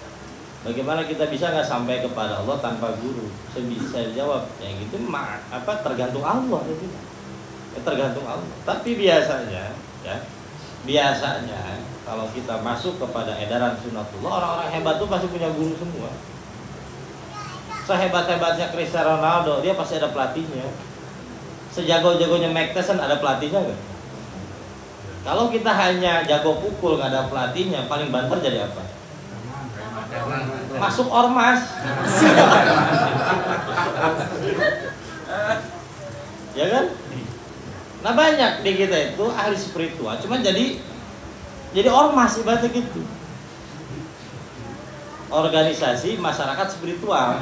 bagaimana kita bisa nggak sampai kepada Allah tanpa guru? Saya bisa jawab, yang gitu tergantung Allah gitu. Tergantung Allah. Tapi biasanya kalau kita masuk kepada edaran sunnatullah, orang-orang hebat tuh pasti punya guru semua. Sehebat-hebatnya Cristiano Ronaldo, dia pasti ada pelatihnya. Sejago-jagonya Mike Tyson ada pelatihnya nggak? Kalau kita hanya jago pukul nggak ada pelatihnya, paling banter jadi apa? Masuk ormas. Ya kan? Nah banyak di kita itu ahli spiritual, cuman jadi ormas ibaratnya gitu. Organisasi masyarakat spiritual.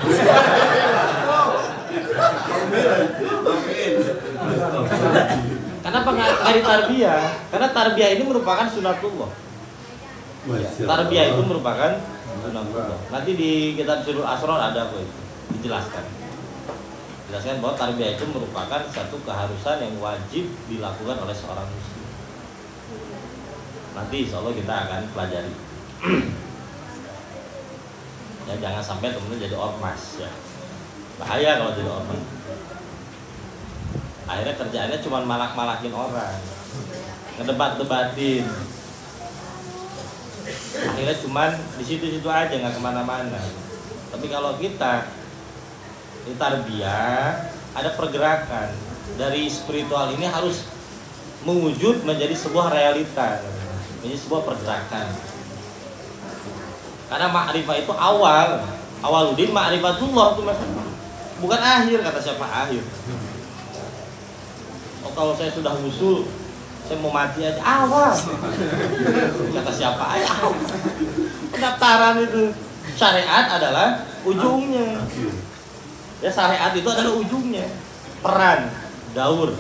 Kenapa nggak ditarbiyah? Karena tarbiyah ini merupakan sunatullah. Tarbiyah itu merupakan sunatullah. Nanti di kitab Surul Asrar ada kok itu dijelaskan. Jelaskan bahwa tarbiyah itu merupakan satu keharusan yang wajib dilakukan oleh seorang muslim. Nanti insya Allah kita akan pelajari. Ya jangan sampai teman-teman jadi ormas ya. Bahaya kalau jadi ormas. Akhirnya kerjaannya cuma malak-malakin orang, ngedebat-debatin. Akhirnya cuma di situ-situ aja, nggak kemana-mana. Tapi kalau kita di tarbiyah ada pergerakan dari spiritual ini harus mewujud menjadi sebuah realita, menjadi sebuah pergerakan. Karena ma'rifah itu awaludin ma'rifatullah itu mas, bukan akhir. Kata siapa akhir? Oh kalau saya sudah usul, saya mau mati aja awal. Kata siapa aja? Pendaftaran itu. Syariat adalah ujungnya. Ya syariat itu adalah ujungnya. Peran, daur.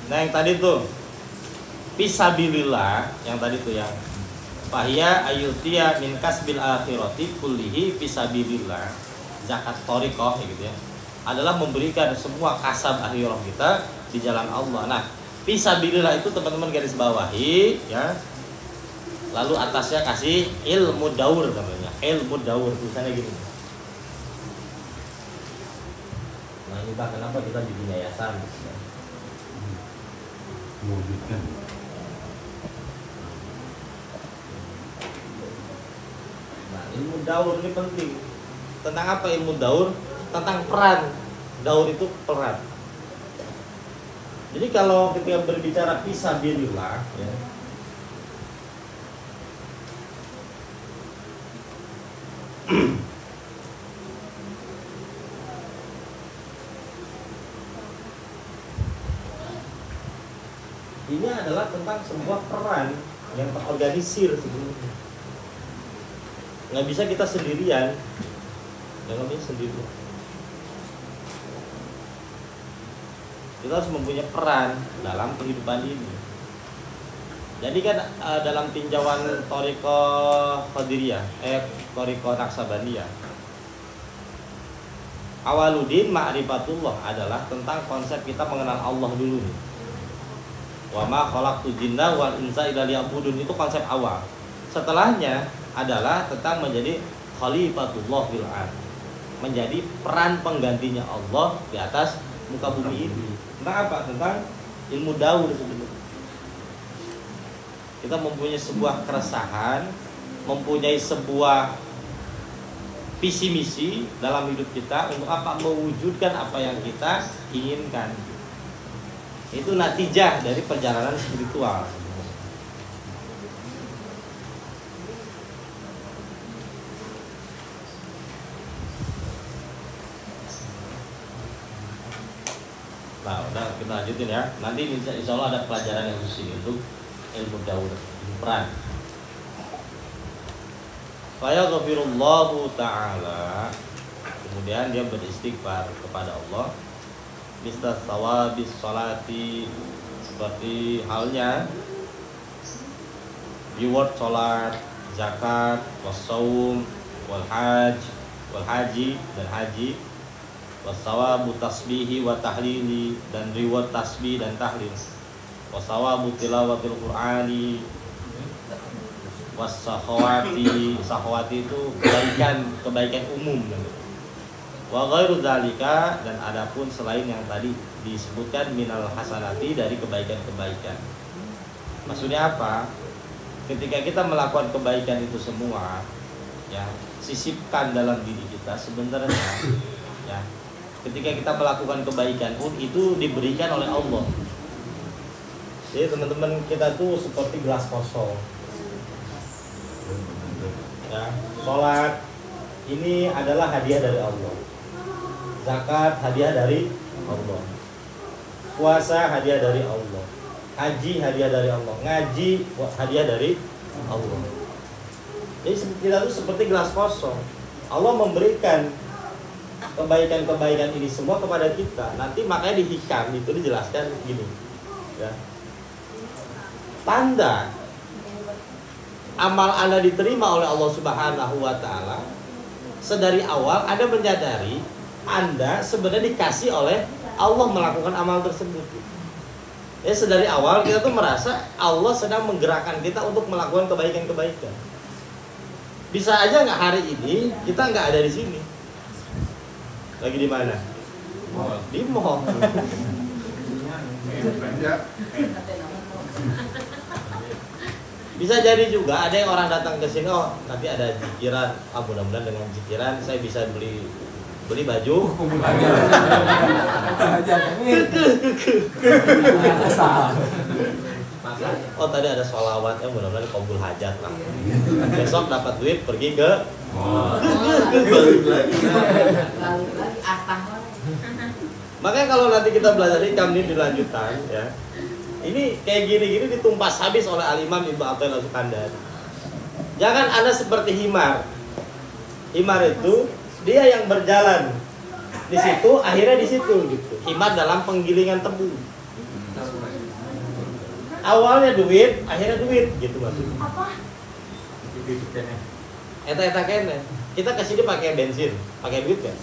Nah yang tadi tuh fisabilillah, yang tadi tuh yang fahiyya ayyutiya min kasbil akhirati kullihi fisabilillah. Zakat thariqah gitu ya. Adalah memberikan semua kasab akhirah kita di jalan Allah. Nah, fisabilillah itu teman-teman garis bawahi ya. Lalu atasnya kasih ilmu daur namanya. Ilmu daur tulisannya gini. Nah, ini Pak, kenapa kita bikin yayasan? Nah, ilmu daur ini penting. Tentang apa ilmu daur? Tentang peran. Daur itu peran. Jadi kalau ketika berbicara fisabilillah ya, ini adalah tentang sebuah peran yang terorganisir sebenarnya. Nggak bisa kita sendirian, nggak bisa sendirian. Kita harus mempunyai peran dalam kehidupan ini. Jadi kan dalam tinjauan Thariqah Qadiriyah, Thariqah Naqsabandiyah, awaludin ma'rifatullah adalah tentang konsep kita mengenal Allah dulu nih. Wa ma khalaqtu jinna wal insa illa liya'budun, itu konsep awal. Setelahnya adalah tentang menjadi khalifatullah fil ard, menjadi peran penggantinya Allah di atas muka bumi ini. Tentang apa? Tentang ilmu daur sebenarnya. Kita mempunyai sebuah keresahan, mempunyai sebuah visi misi dalam hidup kita untuk apa? Mewujudkan apa yang kita inginkan. Itu natijah dari perjalanan spiritual. Nah, udah kita lanjutin ya. Nanti insya Allah ada pelajaran yang khusus untuk ilmu daur, peran. Faya ghafirullahu ta'ala, kemudian dia beristighfar kepada Allah, misal sawabis sholati, seperti halnya reward sholat, zakat, wassaum, wal haji dan haji, wasawabu tasbihi wa tahlili, dan reward tasbih dan tahlil, wasawabu tilawatil qur'ani, wassahawati, sahawati itu kebaikan umum, wa ghairu dzalika, dan adapun selain yang tadi disebutkan minal hasanati, dari kebaikan-kebaikan. Maksudnya apa? Ketika kita melakukan kebaikan itu semua, ya, sisipkan dalam diri kita sebenarnya, ya, ketika kita melakukan kebaikan pun itu diberikan oleh Allah. Jadi teman-teman, kita tuh seperti gelas kosong. Ya, sholat ini adalah hadiah dari Allah. Zakat hadiah dari Allah. Puasa hadiah dari Allah. Haji hadiah dari Allah. Ngaji hadiah dari Allah. Jadi kita tuh seperti gelas kosong. Allah memberikan kebaikan-kebaikan ini semua kepada kita. Nanti makanya di hikam itu dijelaskan gini, ya. Tanda amal Anda diterima oleh Allah Subhanahu wa Ta'ala, sedari awal Anda menyadari Anda sebenarnya dikasih oleh Allah melakukan amal tersebut. Ya, sedari awal kita tuh merasa Allah sedang menggerakkan kita untuk melakukan kebaikan-kebaikan. Bisa aja nggak hari ini kita nggak ada di sini. Lagi di mana? Di mall. Bisa jadi juga ada yang orang datang ke sini, oh nanti ada jikiran, mudah-mudahan dengan jikiran saya bisa beli baju. Oh tadi ada sholawat, ya mudah-mudahan kabul hajat lah. Besok dapat duit pergi ke makanya kalau nanti kita belajar hikam ini dilanjutan, ya. Ini kayak gini-gini ditumpas habis oleh Al-Imam Ibnu Athaillah As-Sakandari. Jangan Anda seperti himar. Himar itu dia yang berjalan di situ, akhirnya di situ gitu. Himar dalam penggilingan tebu. Awalnya duit, akhirnya duit gitu maksudnya. Apa? Eta kene. Kita ke sini pakai bensin, pakai duit kan?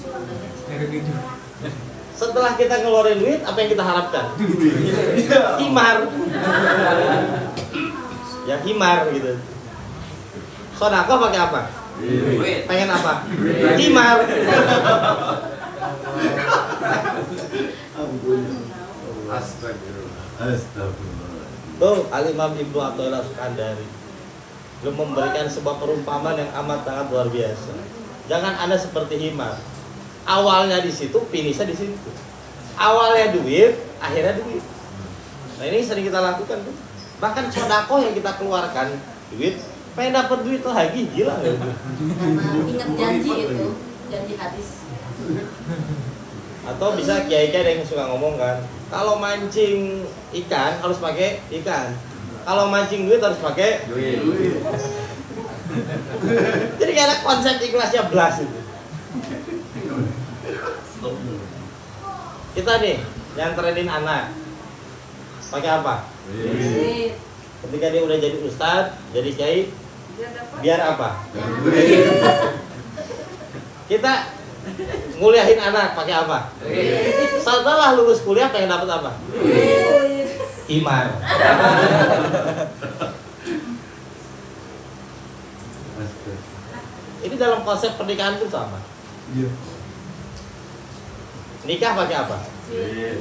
Setelah kita ngeluarin duit, apa yang kita harapkan? Himar. Ya himar gitu. Sodako pakai apa? Duit. Pengen apa? Himar. Astagfirullah. Tuh Al-Imam Ibnu Athaillah As-Sakandari belum memberikan sebuah perumpamaan yang amat sangat luar biasa. Jangan Anda seperti himar. Awalnya di situ, finishnya di situ. Awalnya duit, akhirnya duit. Nah ini sering kita lakukan tuh. Bahkan sedekah yang kita keluarkan duit, pengen dapat duit lagi, gila. Ingat janji itu, janji hadis. Atau bisa kiai-kiai yang suka ngomong kan, kalau mancing ikan harus pakai ikan, kalau mancing duit harus pakai duit. Jadi kayak konsep ikhlasnya belas itu. Kita nih nyanterenin anak pakai apa? Duit. Ketika dia udah jadi ustadz, jadi kiai, Dia dapat. biar apa? Kita nguliahin anak pakai apa? Setelah lulus kuliah pengen dapat apa? Duit. Himar. Ini dalam konsep pernikahan itu sama. Iya. Nikah pakai apa? Duit.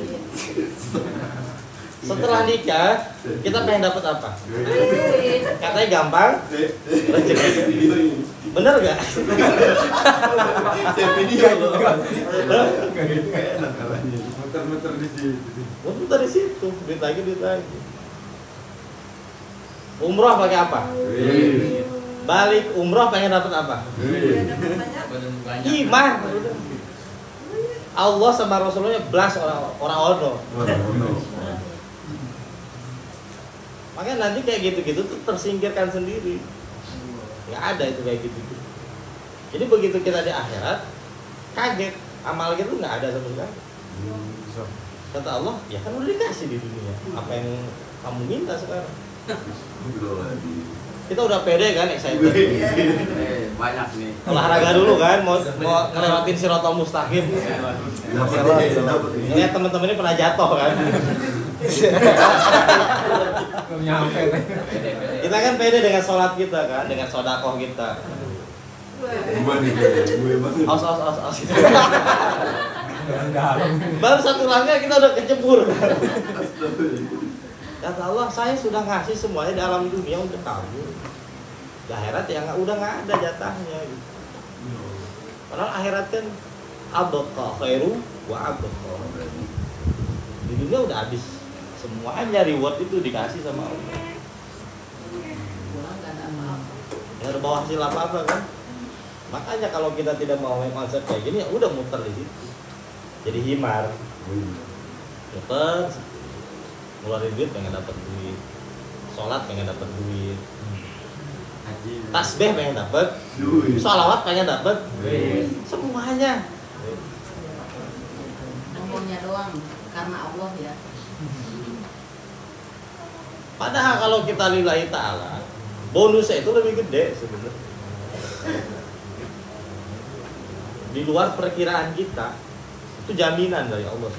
Setelah nikah kita pengen dapat apa? Duit. Katanya gampang, rezeki. Bener gak? Saya video juga. Kayak enak caranya. Muter-muter di situ. Untuk dari situ, duit lagi. Umroh pakai apa? Balik umroh pengen dapat apa? Dia dapat banyak. Himar. Allah sama Rasulullah belas orang ono. Makanya nanti kayak gitu-gitu tuh tersingkirkan sendiri. Nggak ada itu kayak gitu-gitu. Jadi begitu kita di akhirat, kaget. Amal kita tuh nggak ada sama sekali. Kata Allah, ya kan udah dikasih di dunia. Apa yang kamu minta sekarang? Kita udah pede kan, excited. Banyak nih. Olahraga dulu kan, mau ngelewatin Siratal Mustaqim. Ngeliat temen-temen ini pernah jatuh kan. Belum nyampe. Kita kan pede dengan sholat kita kan, dengan sodakoh kita. Aus. Baru satu langkah kita udah kecebur. Kata Allah, saya sudah ngasih semuanya di alam dunia untuk kamu. Di akhirat ya udah nggak ada jatahnya gitu. Padahal akhirat kan abqa khairu wa abqa. Di dunia udah habis semuanya, reward itu dikasih sama Allah. Pulang nggak ada apa-apa. Nggak ada bawa hasil apa-apa kan. Makanya kalau kita tidak mau main konsep kayak gini ya udah muter di situ. Jadi himar. Muter, ngeluarin duit pengen dapat duit. Sholat pengen dapat duit. Tasbih pengen dapat, sholawat pengen dapat, semuanya. Ngomongnya doang karena Allah ya. Padahal kalau kita lillahi ta'ala, bonusnya itu lebih gede sebenarnya. Di luar perkiraan kita, itu jaminan dari Allah.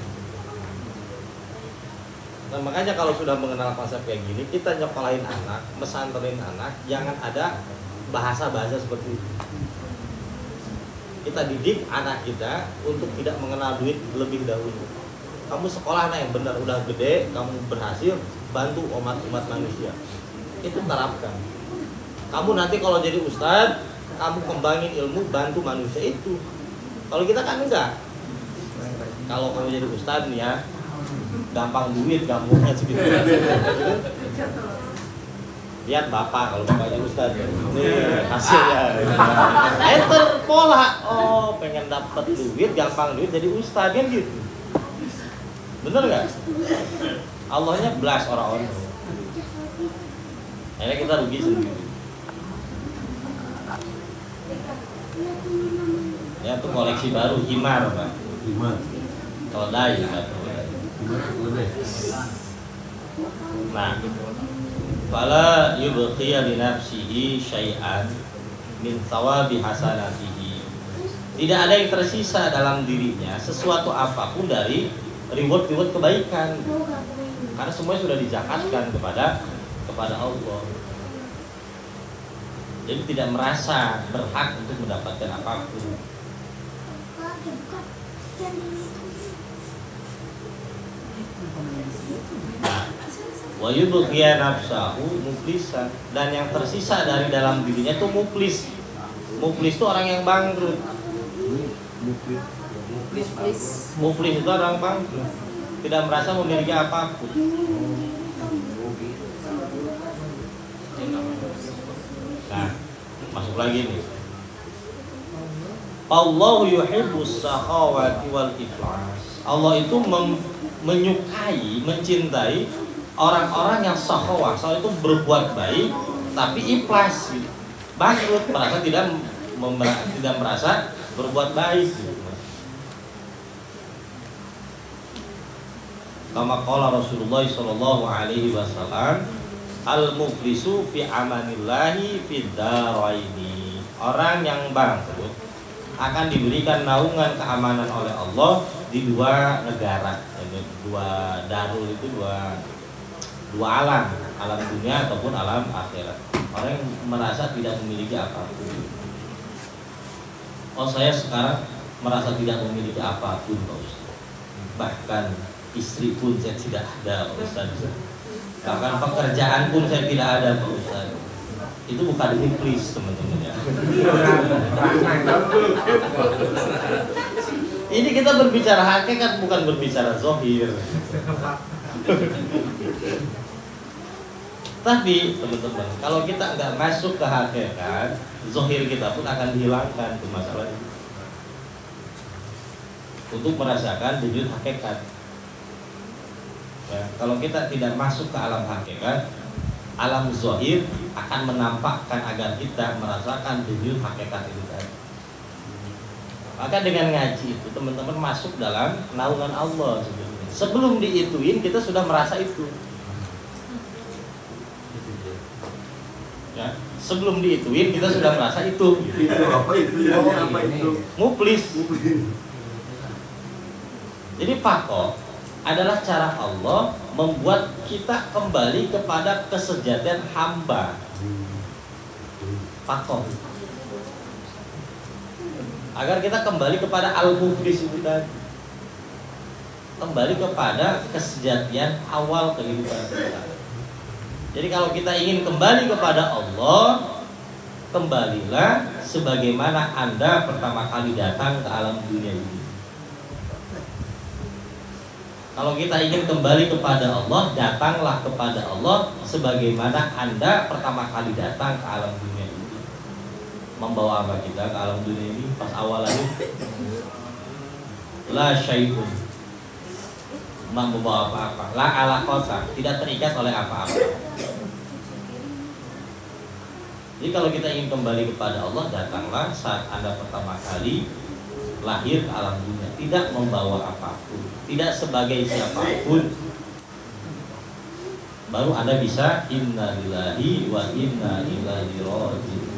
Nah, makanya kalau sudah mengenal konsep kayak gini, kita nyekolahin anak, mesanterin anak, jangan ada bahasa-bahasa seperti itu. Kita didik anak kita untuk tidak mengenal duit lebih dahulu. Kamu sekolah anak yang benar, udah gede, kamu berhasil, bantu umat manusia. Itu terapkan. Kamu nanti kalau jadi ustadz, kamu kembangin ilmu, bantu manusia itu. Kalau kita kan enggak. Kalau kamu jadi ustadz nih ya, gampang duit, gampangnya segitu. Lihat bapak, kalau bapak jadi ustadz, nih hasilnya. Terpola, oh pengen dapat duit, gampang duit, jadi ustadz kan gitu. Bener nggak? Allahnya belas orang-orang. Akhirnya kita rugi sendiri. Ya itu koleksi baru, himar pak. Himar. Keledai kan. Nah, fala yubqiya li nafsihi syai'an min thawabi hasanatihi. Tidak ada yang tersisa dalam dirinya sesuatu apapun dari reward kebaikan. Karena semuanya sudah dizakatkan kepada Allah. Jadi tidak merasa berhak untuk mendapatkan apapun. Wa yubqiya nafsahu muflisan, dan yang tersisa dari dalam dirinya itu muflis. Muflis itu orang yang bangkrut. Muflis itu orang bangkrut, tidak merasa memiliki apapun. Nah, masuk lagi nih. Allahu yuhibbus sakhawati wal ikhlas. Allah itu menyukai, mencintai orang-orang yang sakhawah. Sakhawah itu berbuat baik tapi ikhlas, bangkrut, merasa tidak merasa berbuat baik. Kama qala Rasulullah sallallahu alaihi wasallam, al-muflisu fi amanillahi fid daraini. Orang yang bangkrut akan diberikan naungan keamanan oleh Allah di dua negara. Dua darul itu dua alam, alam dunia ataupun alam akhirat. Orang yang merasa tidak memiliki apapun. Oh, saya sekarang merasa tidak memiliki apapun, Pak Ustaz. Bahkan istri pun saya tidak ada, Pak Ustaz. Bahkan pekerjaan pun saya tidak ada, Pak Ustaz. Itu bukan muflis, teman-teman ya. Ini kita berbicara hakikat, bukan berbicara zahir. Tapi teman-teman, kalau kita nggak masuk ke hakikat, zahir kita pun akan dihilangkan itu masalahnya. Untuk merasakan wujud hakikat. Ya, kalau kita tidak masuk ke alam hakikat, alam zahir akan menampakkan agar kita merasakan wujud hakikat itu tadi. Maka dengan ngaji itu teman-teman masuk dalam naungan Allah sebelumnya. Sebelum diituin kita sudah merasa itu. Ya, sebelum diituin kita sudah merasa itu. Itu apa itu? Apa itu? Muflis. Jadi faqih adalah cara Allah membuat kita kembali kepada kesejatian hamba. Faqih. Agar kita kembali kepada al-muflis itu tadi. Kembali kepada kesejatian awal kehidupan kita. Jadi kalau kita ingin kembali kepada Allah, kembalilah sebagaimana Anda pertama kali datang ke alam dunia ini. Kalau kita ingin kembali kepada Allah, datanglah kepada Allah sebagaimana Anda pertama kali datang ke alam dunia ini. Membawa apa kita ke alam dunia ini? Pas awal lagi la syai'un, membawa apa-apa, la alaqata, tidak terikat oleh apa-apa. Jadi kalau kita ingin kembali kepada Allah, datanglah saat Anda pertama kali lahir ke alam dunia, tidak membawa apapun, tidak sebagai siapapun. Baru Anda bisa inna lillahi wa inna ilaihi raji'un.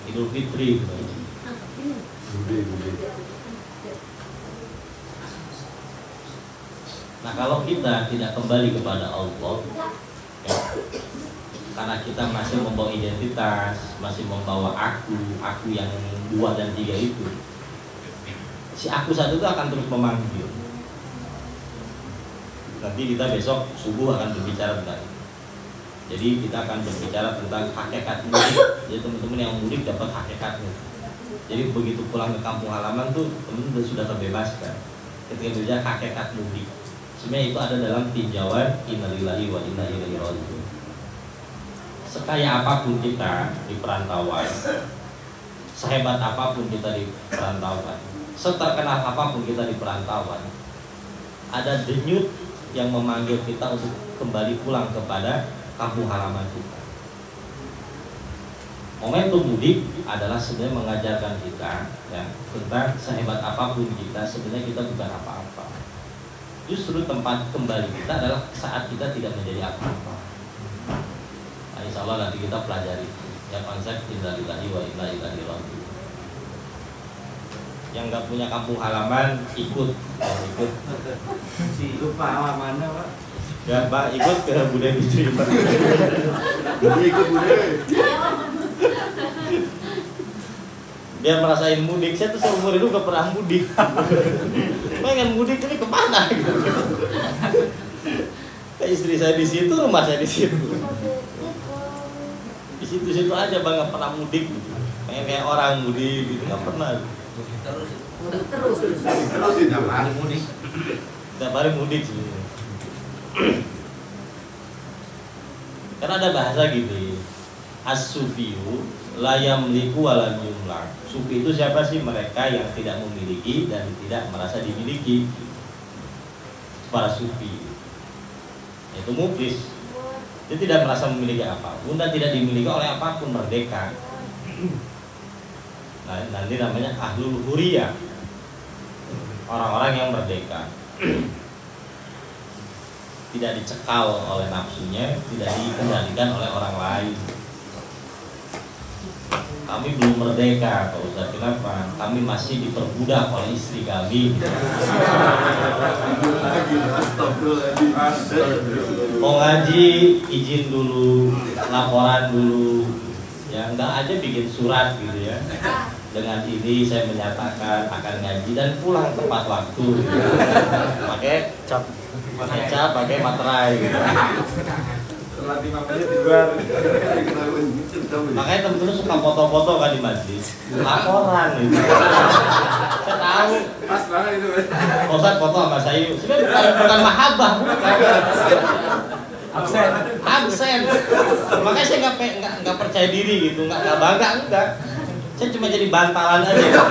Idul Fitri. Nah, kalau kita tidak kembali kepada Allah, ya, karena kita masih membawa identitas, masih membawa aku yang 2 dan 3 itu, si aku satu itu akan terus memanggil. Nanti kita besok subuh akan berbicara tentang itu. Jadi kita akan berbicara tentang hakikat mudik. Jadi teman-teman yang mudik dapat hakikatnya. Jadi begitu pulang ke kampung halaman tuh teman-teman sudah terbebaskan. Ketika berbicara hakikat mudik, sebenarnya itu ada dalam tinjauan innalillahi wa inna ilaihi raji'un. Sekaya apapun kita di perantauan, sehebat apapun kita di perantauan, seterkenal apapun kita di perantauan, ada denyut yang memanggil kita untuk kembali pulang kepada kampung halaman kita. Momentum mudik adalah sebenarnya mengajarkan kita ya, tentang sehebat apapun kita, sebenarnya kita bukan apa-apa. Justru tempat kembali kita adalah saat kita tidak menjadi apa-apa. Nah, insya Allah nanti kita pelajari ya konsep innalillahi wa inna ilaihi raji'un. Yang nggak punya kampung halaman ikut. Si lupa alamannya, Pak. Ya Pak, ikut ke Budaya Fitri. Jadi ikut budaya. Biar merasain mudik. Saya tuh seumur hidup gak pernah mudik. Pengen mudik ini kemana gitu. Kayak istri saya di situ, rumah saya di situ. Di situ-situ aja Bang, gak pernah mudik gitu. Pengen kayak orang mudik gitu, gak pernah. Terus tidak lah. Mudik. Setiap hari mudik sih. Karena ada bahasa gitu, as-sufiyu la yamliku wa lam yumlak. Sufi itu siapa sih? Mereka yang tidak memiliki dan tidak merasa dimiliki. Para sufi itu muflis. Dia tidak merasa memiliki apapun dan tidak dimiliki oleh apapun, merdeka. Nah, nanti namanya ahlul huriyah, orang-orang yang merdeka. tidak dicekal oleh nafsunya, tidak dikendalikan oleh orang lain. Kami belum merdeka, Pak Ustaz. Kenapa? Kami masih diperbudak oleh istri kami. Mau ngaji, izin dulu, laporan dulu. Ya, enggak aja bikin surat gitu ya. Dengan ini saya menyatakan akan ngaji dan pulang tepat waktu. Gitu. Pakai cap, pakai materai gitu. Setelah 5 menit di luar. Makanya temen-temen suka foto-foto kan di masjid, laporan gitu. Saya tahu. Pas banget itu. Ustaz foto sama saya, sebenarnya bukan mahabbah, bukan. Absen. Makanya saya nggak percaya diri gitu, nggak bangga enggak. Saya cuma jadi bantalan aja.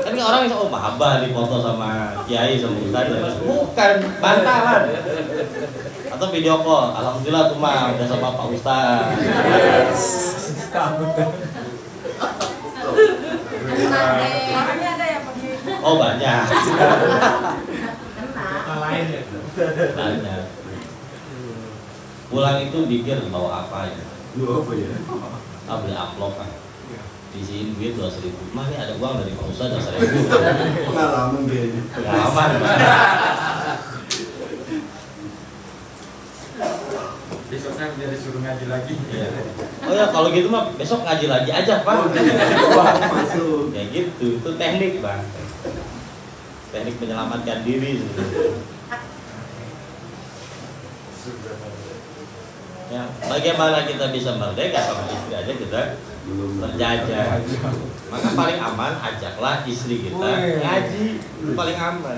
Kan orang yang mahabbah di foto sama kiai sama ustaz, bukan bantalan. Atau video call, alhamdulillah tuh mah udah sama Pak Ustaz. Orangnya ada yang pergi. Oh banyak. Kena. Banyak. Pulang itu pikir bawa apa ya? Apa ya? Beli amplop kan. Isiin duit 2.000. Mah ini ada uang dari Pak Ustaz 2.000. Pengalaman kayaknya. Pengalaman. Besoknya biar disuruh ngaji lagi. Iya. Oh ya kalau gitu mah besok ngaji lagi aja Pak. Masuk. Kayak gitu, itu teknik Bang. Teknik menyelamatkan diri sebenarnya. Ya, bagaimana kita bisa merdeka sama istri aja kita terjajah. Maka paling aman ajaklah istri kita ngaji, itu paling aman.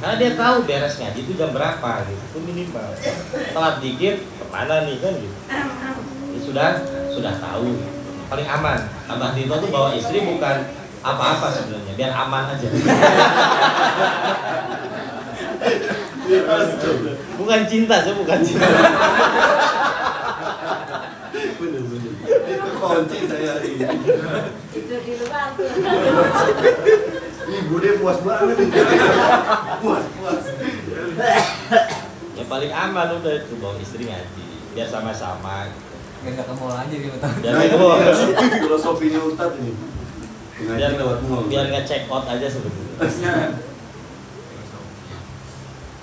Karena dia tahu beres ngaji itu jam berapa gitu, itu minimal. Telat dikit kemana nih kan gitu. Dia sudah tahu, paling aman. Abah Tito tuh bawa istri bukan apa-apa sebenarnya, biar aman aja. Bukan cinta, saya bukan cinta. Bener-bener. Itu kunci saya ini. Itu di luar tuh. Ini bude puas banget nih. Puas. Yang paling aman udah itu bawa istri ngaji, biar sama-sama. Nggak ke mall aja gitu. Biar nggak Filosofinya Ustadz ini. biar nggak check out aja sebetulnya.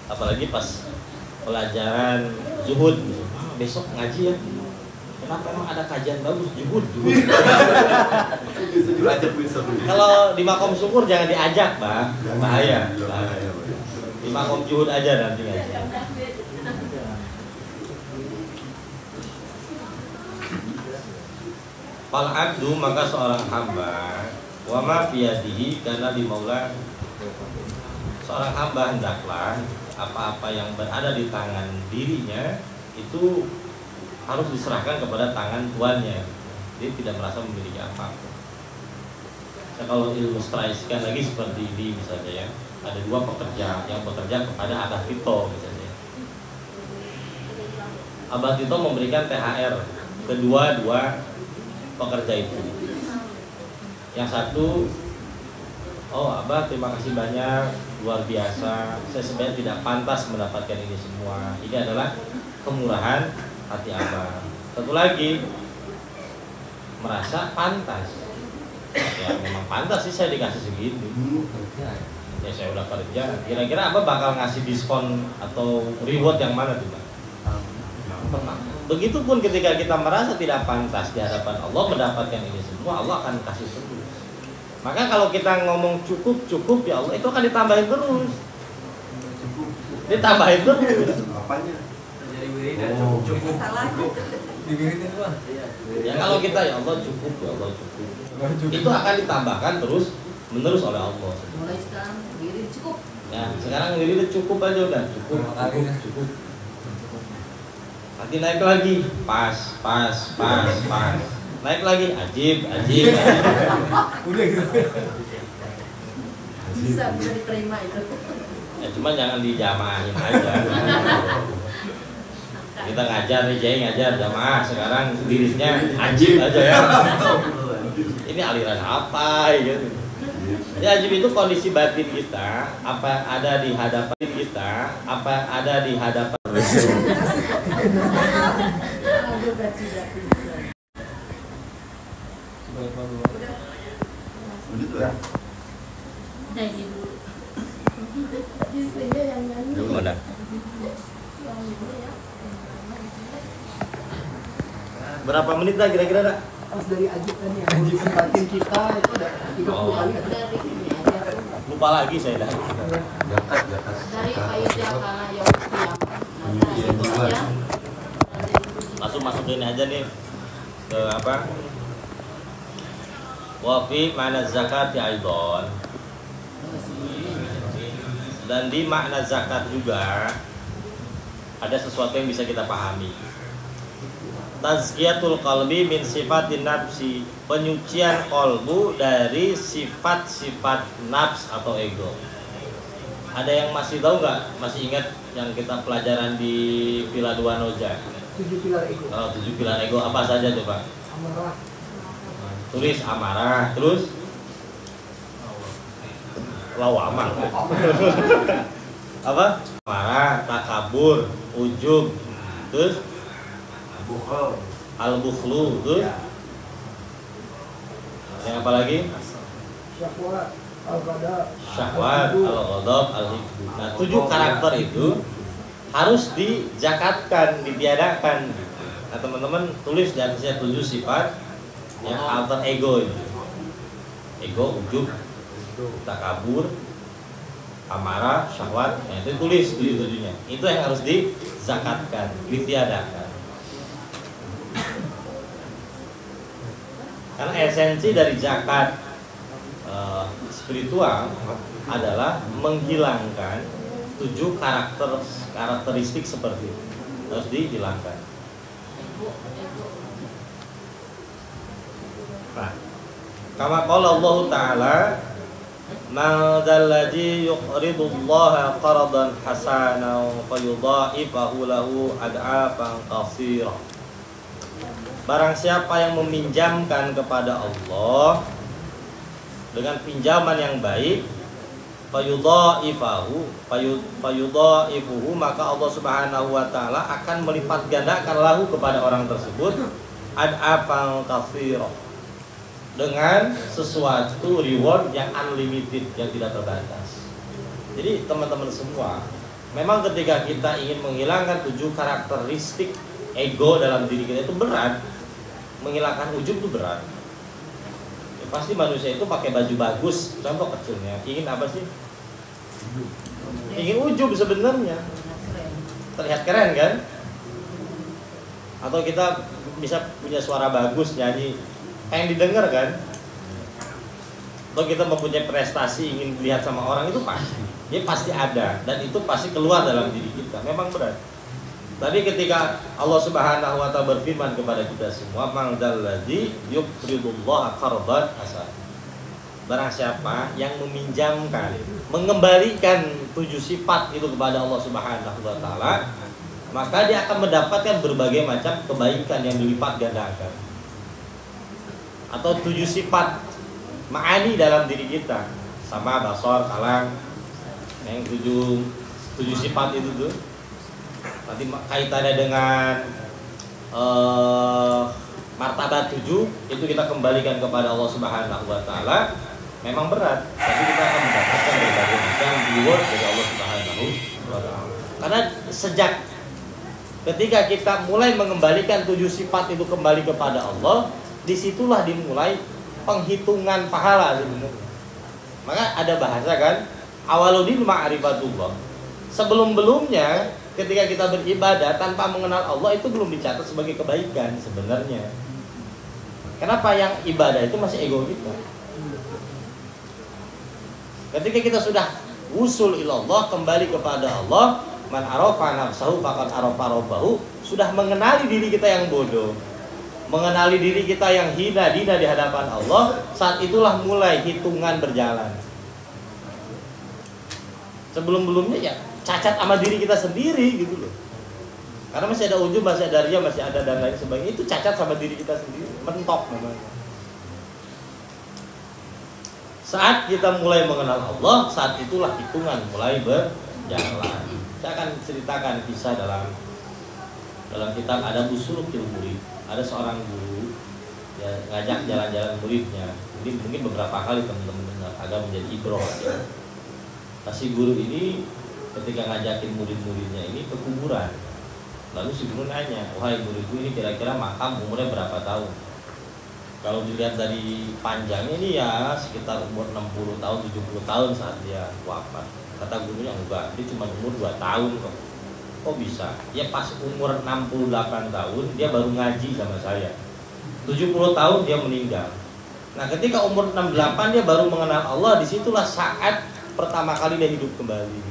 Apalagi pas pelajaran zuhud, besok ngaji ya. Kenapa emang ada kajian bagus zuhud? Bisa diajak besok. Kalau di makom syukur jangan diajak, Bang. Bahaya. Bahaya. Di makom zuhud aja nanti ngaji. Fal abdu maka seorang hamba wa ma biyadihi karena di maula seorang hamba hendaklah apa-apa yang berada di tangan dirinya itu harus diserahkan kepada tangan tuannya. Dia tidak merasa memiliki apa-apa. Nah, kalau ilustrasikan lagi seperti ini misalnya ya, ada dua pekerja yang bekerja kepada Abah Tito misalnya. Abah Tito memberikan THR kedua pekerja itu. Yang satu, oh Abah terima kasih banyak, luar biasa. Saya sebenarnya tidak pantas mendapatkan ini semua. Ini adalah kemurahan hati Abah. Satu lagi merasa pantas. Ya memang pantas sih saya dikasih segitu. Ya saya udah kerja. Kira-kira Abah bakal ngasih diskon atau reward yang mana tuh Pak? Begitupun ketika kita merasa tidak pantas di hadapan Allah mendapatkan ini semua, Allah akan kasih terus. Maka kalau kita ngomong cukup ya Allah, itu akan ditambahin terus. Ditambahin terus. Apanya? Jadi wiridan Oh. cukup. Salah. Diwiritin doang. Ya kalau kita ya Allah cukup, ya Allah cukup. Itu akan ditambahkan terus menerus oleh Allah. Mulai sekarang diri cukup. Ya sekarang ini udah cukup aja udah cukup. Cukup. Nanti naik lagi, pas. Naik lagi, ajib. Udah gitu. Bisa diterima itu. Ya cuma jangan dijamahin aja. Kita ngajar nih, Jay ngajar jamaah sekarang dirinya ajib aja ya. Ini aliran apa gitu. Ya, ajib itu kondisi batin kita, apa ada di hadapan kita, apa ada di hadapan. Mana? Berapa menit dah kira-kira dah? Pas dari Ajib tadi yang urusan batin kita itu udah 30 kali kan? Dari ini aja. Lupa lagi saya dah. Dari Aisyah karena yang Masukin aja nih ke apa? Wa fi ma'na zakat aidon. Dan di makna zakat juga ada sesuatu yang bisa kita pahami. Tazkiyatul qalbi min sifatin nafsi, penyucian kolbu dari sifat-sifat nafs atau ego. Ada yang masih tahu nggak? Masih ingat yang kita pelajaran di Pila Dua Noja? 7 pilar ego. Kalau 7 pilar ego apa saja tuh Pak? Amarah. Tulis amarah, terus lawamah. Apa? Amarah, takabur, ujub, terus al-bukhlu, terus yang apa lagi? Syahwat, al-ghada, Syahwat, al-ghadab, al-hibbu. Nah, 7 karakter itu harus dijakatkan, ditiadakan. Nah, teman-teman tulis di atasnya 7 sifat yang alter ego itu. Ego, ujub, takabur, amarah, syahwat. Nah, itu tulis 7-nya. Itu yang harus dizakatkan, ditiadakan. Karena esensi dari zakat spiritual adalah menghilangkan 7 karakteristik seperti itu. Harus dihilangkan. Nah, kama qala Allah Ta'ala, "Man dzalladzi yuqridullaha qardan hasanan fayudha'ifahu lahu ad'afan katsira." Barang siapa yang meminjamkan kepada Allah dengan pinjaman yang baik, fayudha'ifuhu, maka Allah Subhanahu wa taala akan melipat gandakan lahu kepada orang tersebut ad'afan katsira, dengan sesuatu reward yang unlimited, yang tidak terbatas. Jadi teman-teman semua, memang ketika kita ingin menghilangkan 7 karakteristik ego dalam diri kita itu berat. Menghilangkan ujub itu berat. Ya, pasti manusia itu pakai baju bagus, contoh kecilnya, ingin apa sih? Ingin ujub sebenarnya, terlihat keren kan? Atau kita bisa punya suara bagus, nyanyi, pengen didengar kan? Atau kita mempunyai prestasi, ingin dilihat sama orang, itu pasti, dia pasti ada, dan itu pasti keluar dalam diri kita. Memang berat. Tapi ketika Allah Subhanahu wa taala berfirman kepada kita semua, "Man dzalladzi yuqridullaha qardan hasanan." Barang siapa yang meminjamkan, mengembalikan 7 sifat itu kepada Allah Subhanahu wa taala, maka dia akan mendapatkan berbagai macam kebaikan yang dilipat gandakan. Atau 7 sifat ma'ani dalam diri kita, sama basar, kalam, yang 7 sifat itu tuh. Nanti kaitannya dengan martabat 7 itu kita kembalikan kepada Allah Subhanahu wa taala. Memang berat, tapi kita akan mendapatkan berbagai macam reward dari Allah Subhanahu wa taala. Karena sejak ketika kita mulai mengembalikan 7 sifat itu kembali kepada Allah, disitulah dimulai penghitungan pahala sebenarnya. Maka ada bahasa kan, awaludin ma'rifatullah. Sebelum-belumnya ketika kita beribadah tanpa mengenal Allah, itu belum dicatat sebagai kebaikan sebenarnya. Kenapa? Yang ibadah itu masih ego kita. Ketika kita sudah wusul ilallah, kembali kepada Allah, man arafa nafsahu faqad arafa rabbahu, sudah mengenali diri kita yang bodoh, mengenali diri kita yang hina dina di hadapan Allah, saat itulah mulai hitungan berjalan. Sebelum-belumnya ya cacat sama diri kita sendiri gitu loh. Karena masih ada ujub, masih ada ria, masih ada dan lain sebagainya. Itu cacat sama diri kita sendiri, mentok namanya. Saat kita mulai mengenal Allah, saat itulah hitungan mulai berjalan. Saya akan ceritakan kisah dalam kitab ada Busulukil Murid. Ada seorang guru ya, ngajak jalan-jalan muridnya. Jadi mungkin beberapa kali teman-teman dengar agak menjadi ibroh. Ya. Nah, si guru ini ketika ngajakin murid-muridnya ini ke kuburan. Lalu si guru nanya, wahai muridku, ini kira-kira makam umurnya berapa tahun? Kalau dilihat dari panjangnya ini ya sekitar umur 60 tahun, 70 tahun saat dia wafat. Kata gurunya enggak, dia cuma umur 2 tahun kok. Kok bisa? Ya pas umur 68 tahun dia baru ngaji sama saya. 70 tahun dia meninggal. Nah, ketika umur 68 dia baru mengenal Allah, disitulah saat pertama kali dia hidup kembali.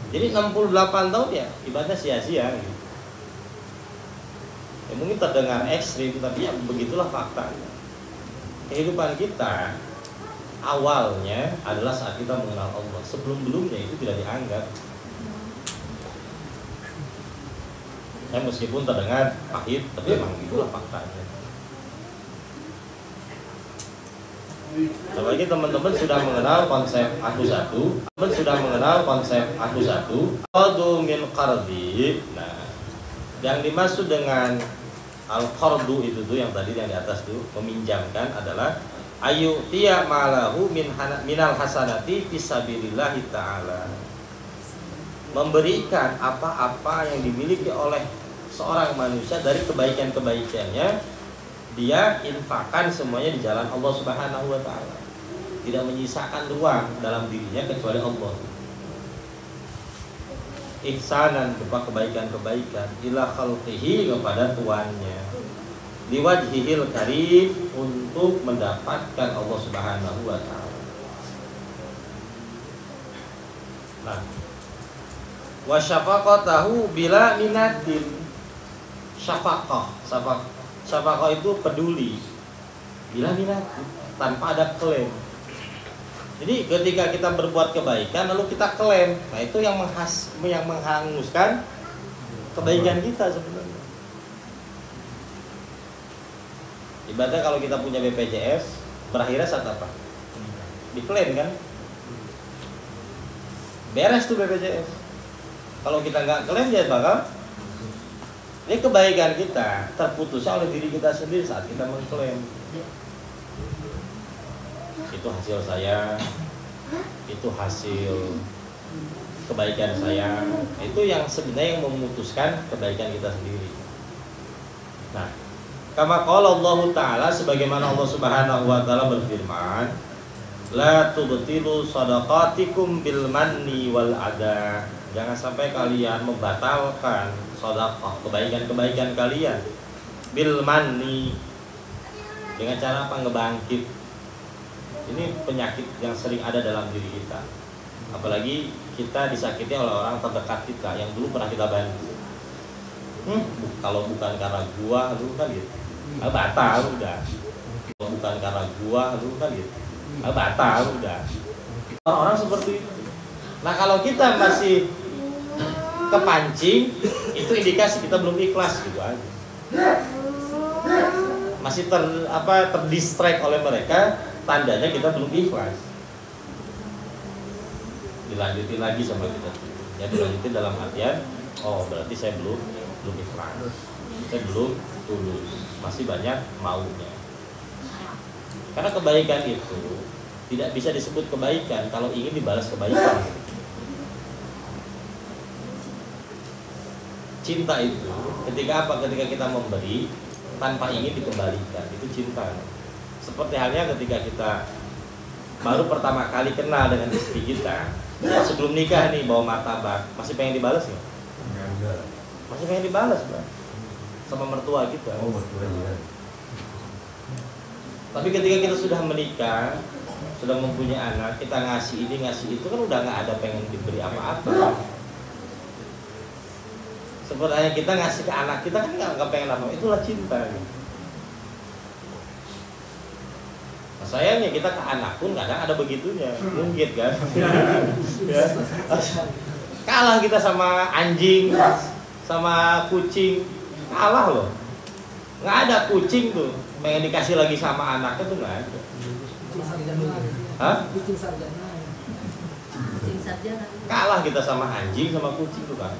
Jadi 68 tahun ya ibaratnya sia-sia gitu. Ya, mungkin terdengar ekstrim, tapi ya begitulah faktanya. Kehidupan kita awalnya adalah saat kita mengenal Allah. Sebelum-belumnya itu tidak dianggap. Ya, meskipun terdengar pahit, tapi memang itulah faktanya. Apalagi teman-teman sudah mengenal konsep aku satu, Qardu min qardi. Nah, yang dimaksud dengan al-qardu itu tuh yang tadi yang di atas tuh meminjamkan adalah ayu tiya malahu minal hasanati fisabilillahi ta'ala. Memberikan apa-apa yang dimiliki oleh seorang manusia dari kebaikan-kebaikannya, dia infakkan semuanya di jalan Allah Subhanahu wa taala. Tidak menyisakan ruang dalam dirinya kecuali Allah. Ihsanan berupa kebaikan-kebaikan ila khalqihi kepada tuannya, liwajhihil karim untuk mendapatkan Allah Subhanahu wa taala. Nah, wa syafaqatahu bila minatin. Syafaqah itu peduli bila minatin, tanpa ada klaim. Jadi ketika kita berbuat kebaikan lalu kita klaim, nah itu yang menghanguskan kebaikan kita sebenarnya. Ibaratnya kalau kita punya BPJS, berakhirnya saat apa? Diklaim kan? Beres tuh BPJS. Kalau kita nggak klaim ya bakal ini kebaikan kita terputusnya oleh diri kita sendiri saat kita mengklaim. Itu hasil saya, itu hasil kebaikan saya, itu yang sebenarnya yang memutuskan kebaikan kita sendiri. Nah, kama qala Allah Ta'ala, sebagaimana Allah Subhanahu wa taala berfirman, la tubtilu shadaqatikum bil manni wal adha. Jangan sampai kalian membatalkan sedekah, kebaikan-kebaikan kalian bil manni, dengan cara apa? Ngebangkit. Ini penyakit yang sering ada dalam diri kita. Apalagi kita disakiti oleh orang terdekat kita yang dulu pernah kita bantu. Kalau bukan karena gua, lu kan gitu. Batal udah. Kalau bukan karena gua, lu kan gitu. Batal udah. Orang-orang seperti itu. Nah, kalau kita masih kepancing, itu indikasi kita belum ikhlas gitu aja. Masih terdistract oleh mereka, tandanya kita belum ikhlas. Dilanjutin lagi sama kita. Ya dilanjutin dalam artian, oh berarti saya belum ikhlas. Saya belum tulus. Masih banyak maunya. Karena kebaikan itu tidak bisa disebut kebaikan kalau ingin dibalas kebaikan. Cinta itu ketika apa? Ketika kita memberi tanpa ingin dikembalikan, itu cinta. Seperti halnya ketika kita baru pertama kali kenal dengan istri kita, ya sebelum nikah nih bawa martabak, masih pengen dibalas nggak? Masih pengen dibalas, Bang, sama mertua kita. Oh, mertua ya. Tapi ketika kita sudah menikah, sudah mempunyai anak, kita ngasih ini ngasih itu kan udah nggak ada pengen diberi apa-apa. Sebenarnya kita ngasih ke anak kita kan nggak pengen apa, itulah cinta. Nah, sayangnya kita ke anak pun kadang ada begitunya, mungkin kan. Ya. Kalah kita sama anjing, sama kucing, kalah loh. Nggak ada kucing tuh pengen dikasih lagi sama anaknya tuh nggak ada. Hah? Kucing sarjana. Kucing sarjana. Kalah kita sama anjing sama kucing tuh kan.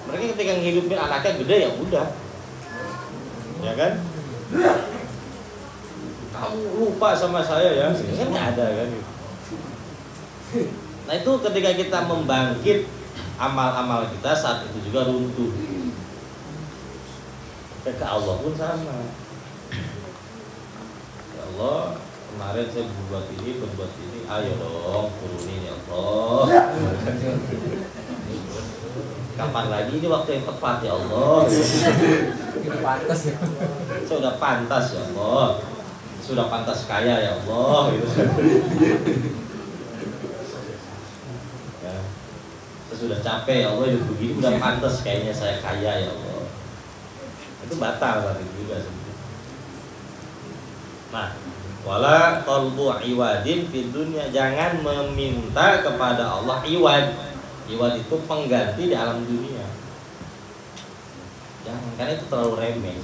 Mereka ketika ngehidupin anaknya gede ya udah, ya kan? Kamu lupa sama saya ya, kan nggak ada kan? Nah itu ketika kita membangkit amal-amal kita saat itu juga runtuh. Ke Allah pun sama. Ya Allah, kemarin saya berbuat ini, ayo dong turunin ya Allah. Kapan lagi ini waktu yang tepat ya Allah? Kita pantas ya. Sudah pantas ya Allah. Sudah pantas kaya ya Allah. Gitu. Ya. Saya sudah capek ya Allah hidup begini, udah pantas kayaknya saya kaya ya Allah. Itu batal berarti juga sebenarnya. Nah, wala qalbu iwadin fid dunya, jangan meminta kepada Allah iwad. Iwad itu pengganti di alam dunia. Jangan, karena itu terlalu remeh.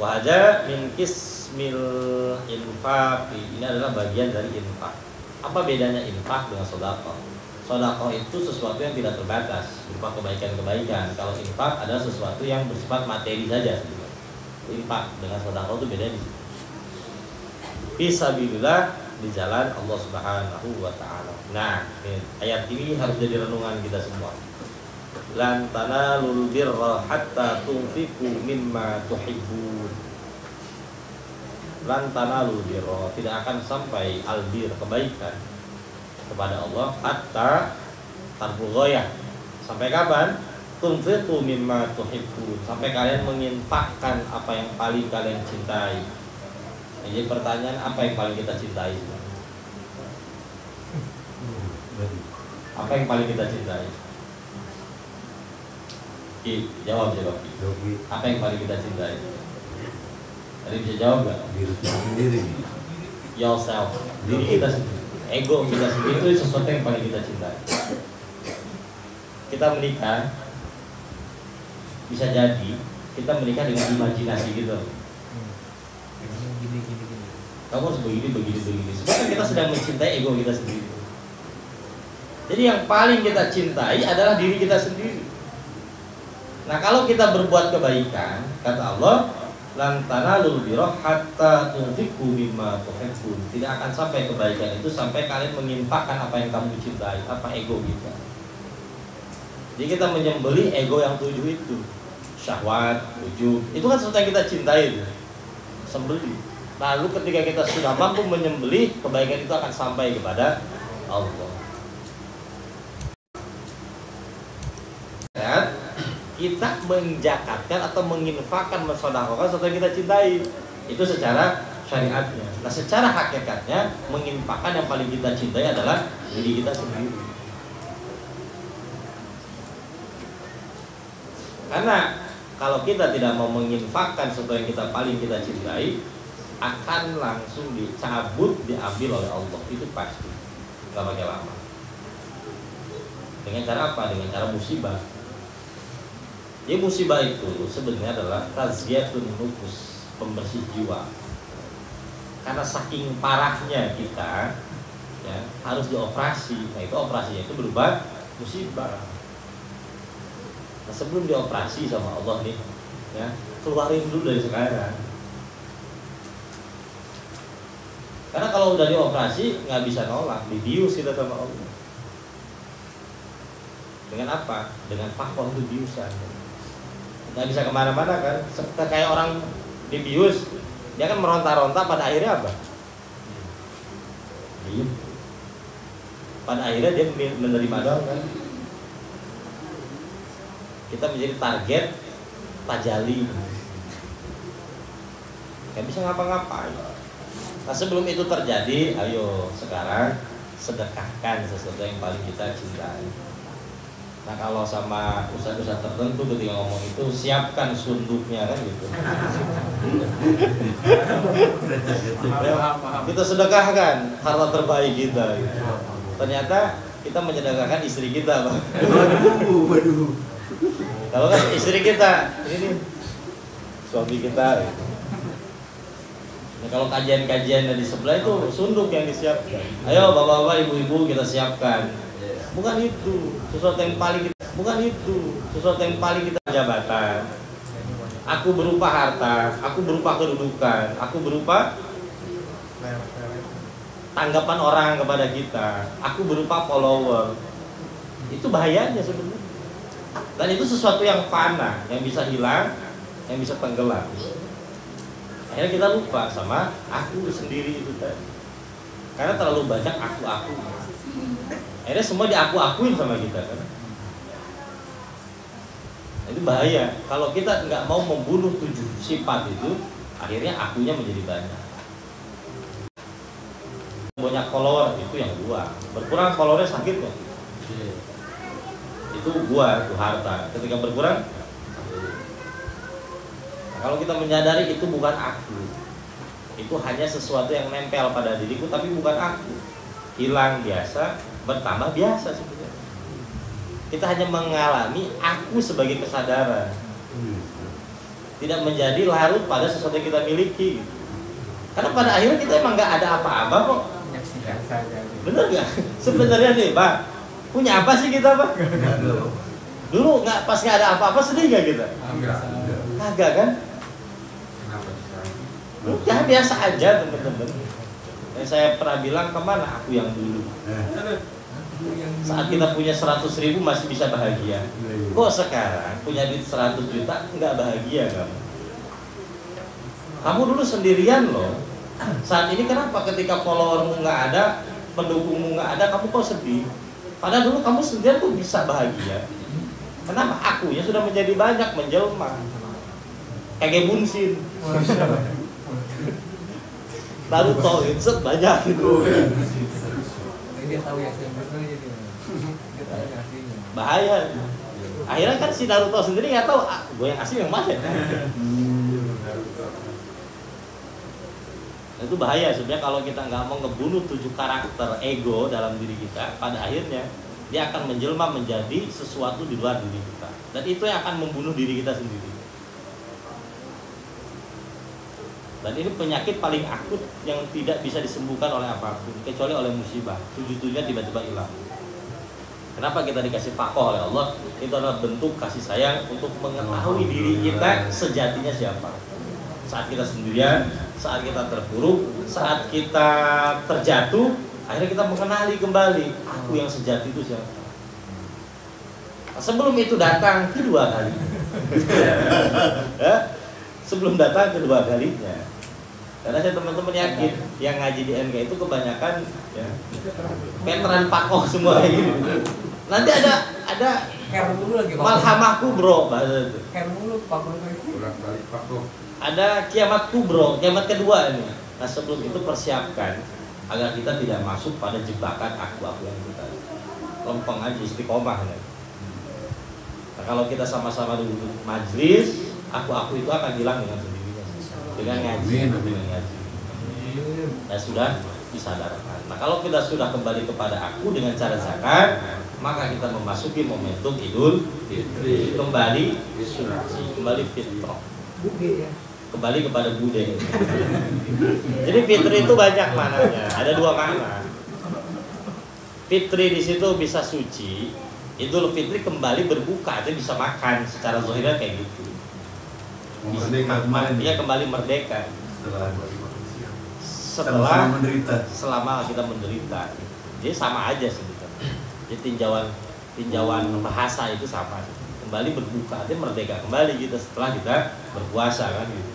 Wajah min kismil infaq, ini adalah bagian dari infak. Apa bedanya infak dengan sedekah? Sedekah itu sesuatu yang tidak terbatas berupa kebaikan-kebaikan. Kalau infak adalah sesuatu yang bersifat materi saja. Infak dengan sedekah itu beda di situ. Fisabilillah, di jalan Allah Subhanahu wa taala. Nah, ayat ini harus jadi renungan kita semua. Lan tanalul birra hatta tunfiqu mimma tuhibbun. Lan tanalul birra, tidak akan sampai albir, kebaikan kepada Allah hatta tarful ghayah. Sampai kapan? Tunfiqu mimma tuhibbun, sampai kalian menginfakkan apa yang paling kalian cintai. Jadi pertanyaan, apa yang paling kita cintai? Apa yang paling kita cintai? Jawab. Apa yang paling kita cintai? Tadi bisa jawab nggak? Diri sendiri. Yourself, diri kita sendiri. Ego kita sendiri itu sesuatu yang paling kita cintai. Kita menikah, bisa jadi kita menikah dengan imajinasi gitu. Kamu harus begini. Sebenarnya kita sedang mencintai ego kita sendiri. Jadi yang paling kita cintai adalah diri kita sendiri. Nah kalau kita berbuat kebaikan, kata Allah, lan tanalul birra hatta tunfiqu mimma tuhibbun. Tidak akan sampai kebaikan itu sampai kalian menginfakkan apa yang kamu cintai, apa ego kita. Jadi kita menyembelih ego yang 7 itu, syahwat, ujub, itu kan sesuatu yang kita cintai itu, sembelih. Lalu ketika kita sudah mampu menyembelih, kebaikan itu akan sampai kepada Allah. Dan kita menjakatkan atau menginfakkan, mensedekahkan sesuatu yang kita cintai, itu secara syariatnya. Nah, secara hakikatnya menginfakkan yang paling kita cintai adalah diri kita sendiri. Karena kalau kita tidak mau menginfakkan sesuatu yang kita paling kita cintai, akan langsung dicabut, diambil oleh Allah, itu pasti, nggak pakai lama. Dengan cara apa? Dengan cara musibah. Jadi musibah itu sebenarnya adalah tazkiyatun nufus, pembersih jiwa. Karena saking parahnya kita, ya, harus dioperasi. Nah itu operasinya itu berupa musibah. Nah sebelum dioperasi sama Allah nih, ya, keluarin dulu dari sekarang. Karena kalau udah dioperasi nggak bisa nolak, dibius kita sama Allah. Dengan apa? Dengan faktor dibiusan. Nggak bisa kemana-mana kan? Kayak orang dibius, dia kan meronta-ronta, pada akhirnya apa? Diem. Pada akhirnya dia menerima doang kan? Kita menjadi target tajali. Nggak bisa ngapa-ngapain. Nah sebelum itu terjadi, ayo sekarang sedekahkan sesuatu yang paling kita cintai. Nah kalau sama ustaz-ustaz tertentu ketika ngomong itu, siapkan sunduknya kan gitu. Kita sedekahkan harta terbaik kita gitu. Ternyata kita menyedekahkan istri kita, Bang. Waduh. Kalau kan istri kita, ini suami kita gitu. Nah, kalau kajian-kajian di sebelah itu sunduk yang disiapkan. Ayo bapak-bapak, ibu-ibu kita siapkan. Bukan itu sesuatu yang paling kita jabatan. Aku berupa harta, aku berupa kedudukan, aku berupa tanggapan orang kepada kita, aku berupa follower. Itu bahayanya sebenarnya. Dan itu sesuatu yang fana, yang bisa hilang, yang bisa tenggelam. Akhirnya kita lupa sama aku sendiri itu tadi. Karena terlalu banyak aku-aku. Akhirnya semua diaku-akuin sama kita kan. Itu bahaya. Kalau kita nggak mau membunuh 7 sifat itu, akhirnya akunya menjadi banyak. Banyak follower itu yang gua. Berkurang followernya sakit nggak? Itu gua, itu harta. Ketika berkurang, nah, kalau kita menyadari itu bukan aku, itu hanya sesuatu yang nempel pada diriku, tapi bukan aku. Hilang biasa, bertambah biasa sebetulnya. Kita hanya mengalami aku sebagai kesadaran, tidak menjadi larut pada sesuatu yang kita miliki. Karena pada akhirnya kita emang nggak ada apa-apa kok. Bener nggak? Sebenarnya nih, Pak, punya apa sih kita, Pak? Dulu nggak, pas nggak ada apa-apa sedih nggak kita? Kagak kan? Ya biasa aja teman-teman. Yang saya pernah bilang, kemana aku yang dulu? Saat kita punya 100.000 masih bisa bahagia. Kok sekarang punya duit 100 juta nggak bahagia kamu? Kamu dulu sendirian loh. Saat ini kenapa ketika followermu nggak ada, pendukungmu nggak ada, kamu kok sedih? Padahal dulu kamu sendirian tuh bisa bahagia. Kenapa? Akunya sudah menjadi banyak, menjelma. Kayak bunsin. Naruto itu banyak gitu. Dia tahu yang sebenarnya dia. Dia tahu yang aslinya. Bahaya. Akhirnya kan si Naruto sendiri nggak tahu gue yang asli yang mana. Itu bahaya sebenarnya kalau kita nggak mau ngebunuh 7 karakter ego dalam diri kita. Pada akhirnya dia akan menjelma menjadi sesuatu di luar diri kita. Dan itu yang akan membunuh diri kita sendiri. Dan ini penyakit paling akut yang tidak bisa disembuhkan oleh apapun, kecuali oleh musibah. 7-7-nya tiba-tiba hilang. Kenapa kita dikasih faqih oleh Allah? Itu adalah bentuk kasih sayang untuk mengetahui diri kita sejatinya siapa. Saat kita sendirian, saat kita terpuruk, saat kita terjatuh, akhirnya kita mengenali kembali aku yang sejati itu siapa. Sebelum itu datang kedua kali. Sebelum datang kedua kalinya. Karena saya teman-teman yakin yang ngaji di NK itu kebanyakan ya, veteran pakoh semua ini. Nanti ada Care dulu lagi Pak. malhamah kubro bahasa itu. Care dulu Pak. Ada kiamat kubro, kiamat kedua ini. Nah sebelum itu persiapkan agar kita tidak masuk pada jebakan aku yang kita lempeng aja istiqomah. Ya. Nah kalau kita sama-sama duduk majlis, aku itu akan hilang dengan sendirinya. Dengan ngaji. Dan sudah disadarkan. Nah kalau kita sudah kembali kepada aku dengan cara zakat, maka kita memasuki momentum Idul Fitri. Kembali suci, kembali fitrah. Kembali kepada Bude. Jadi fitri itu banyak maknanya. Ada 2 makna. Fitri di situ bisa suci. Idul Fitri kembali berbuka, artinya bisa makan. Secara zahirnya kayak gitu. Merdeka kemarin. Dia kembali merdeka setelah selama kita menderita. Jadi sama aja sebetulnya. Jadi tinjauan bahasa itu sama. Kembali berbuka, dia merdeka kembali kita setelah kita berpuasa kan gitu.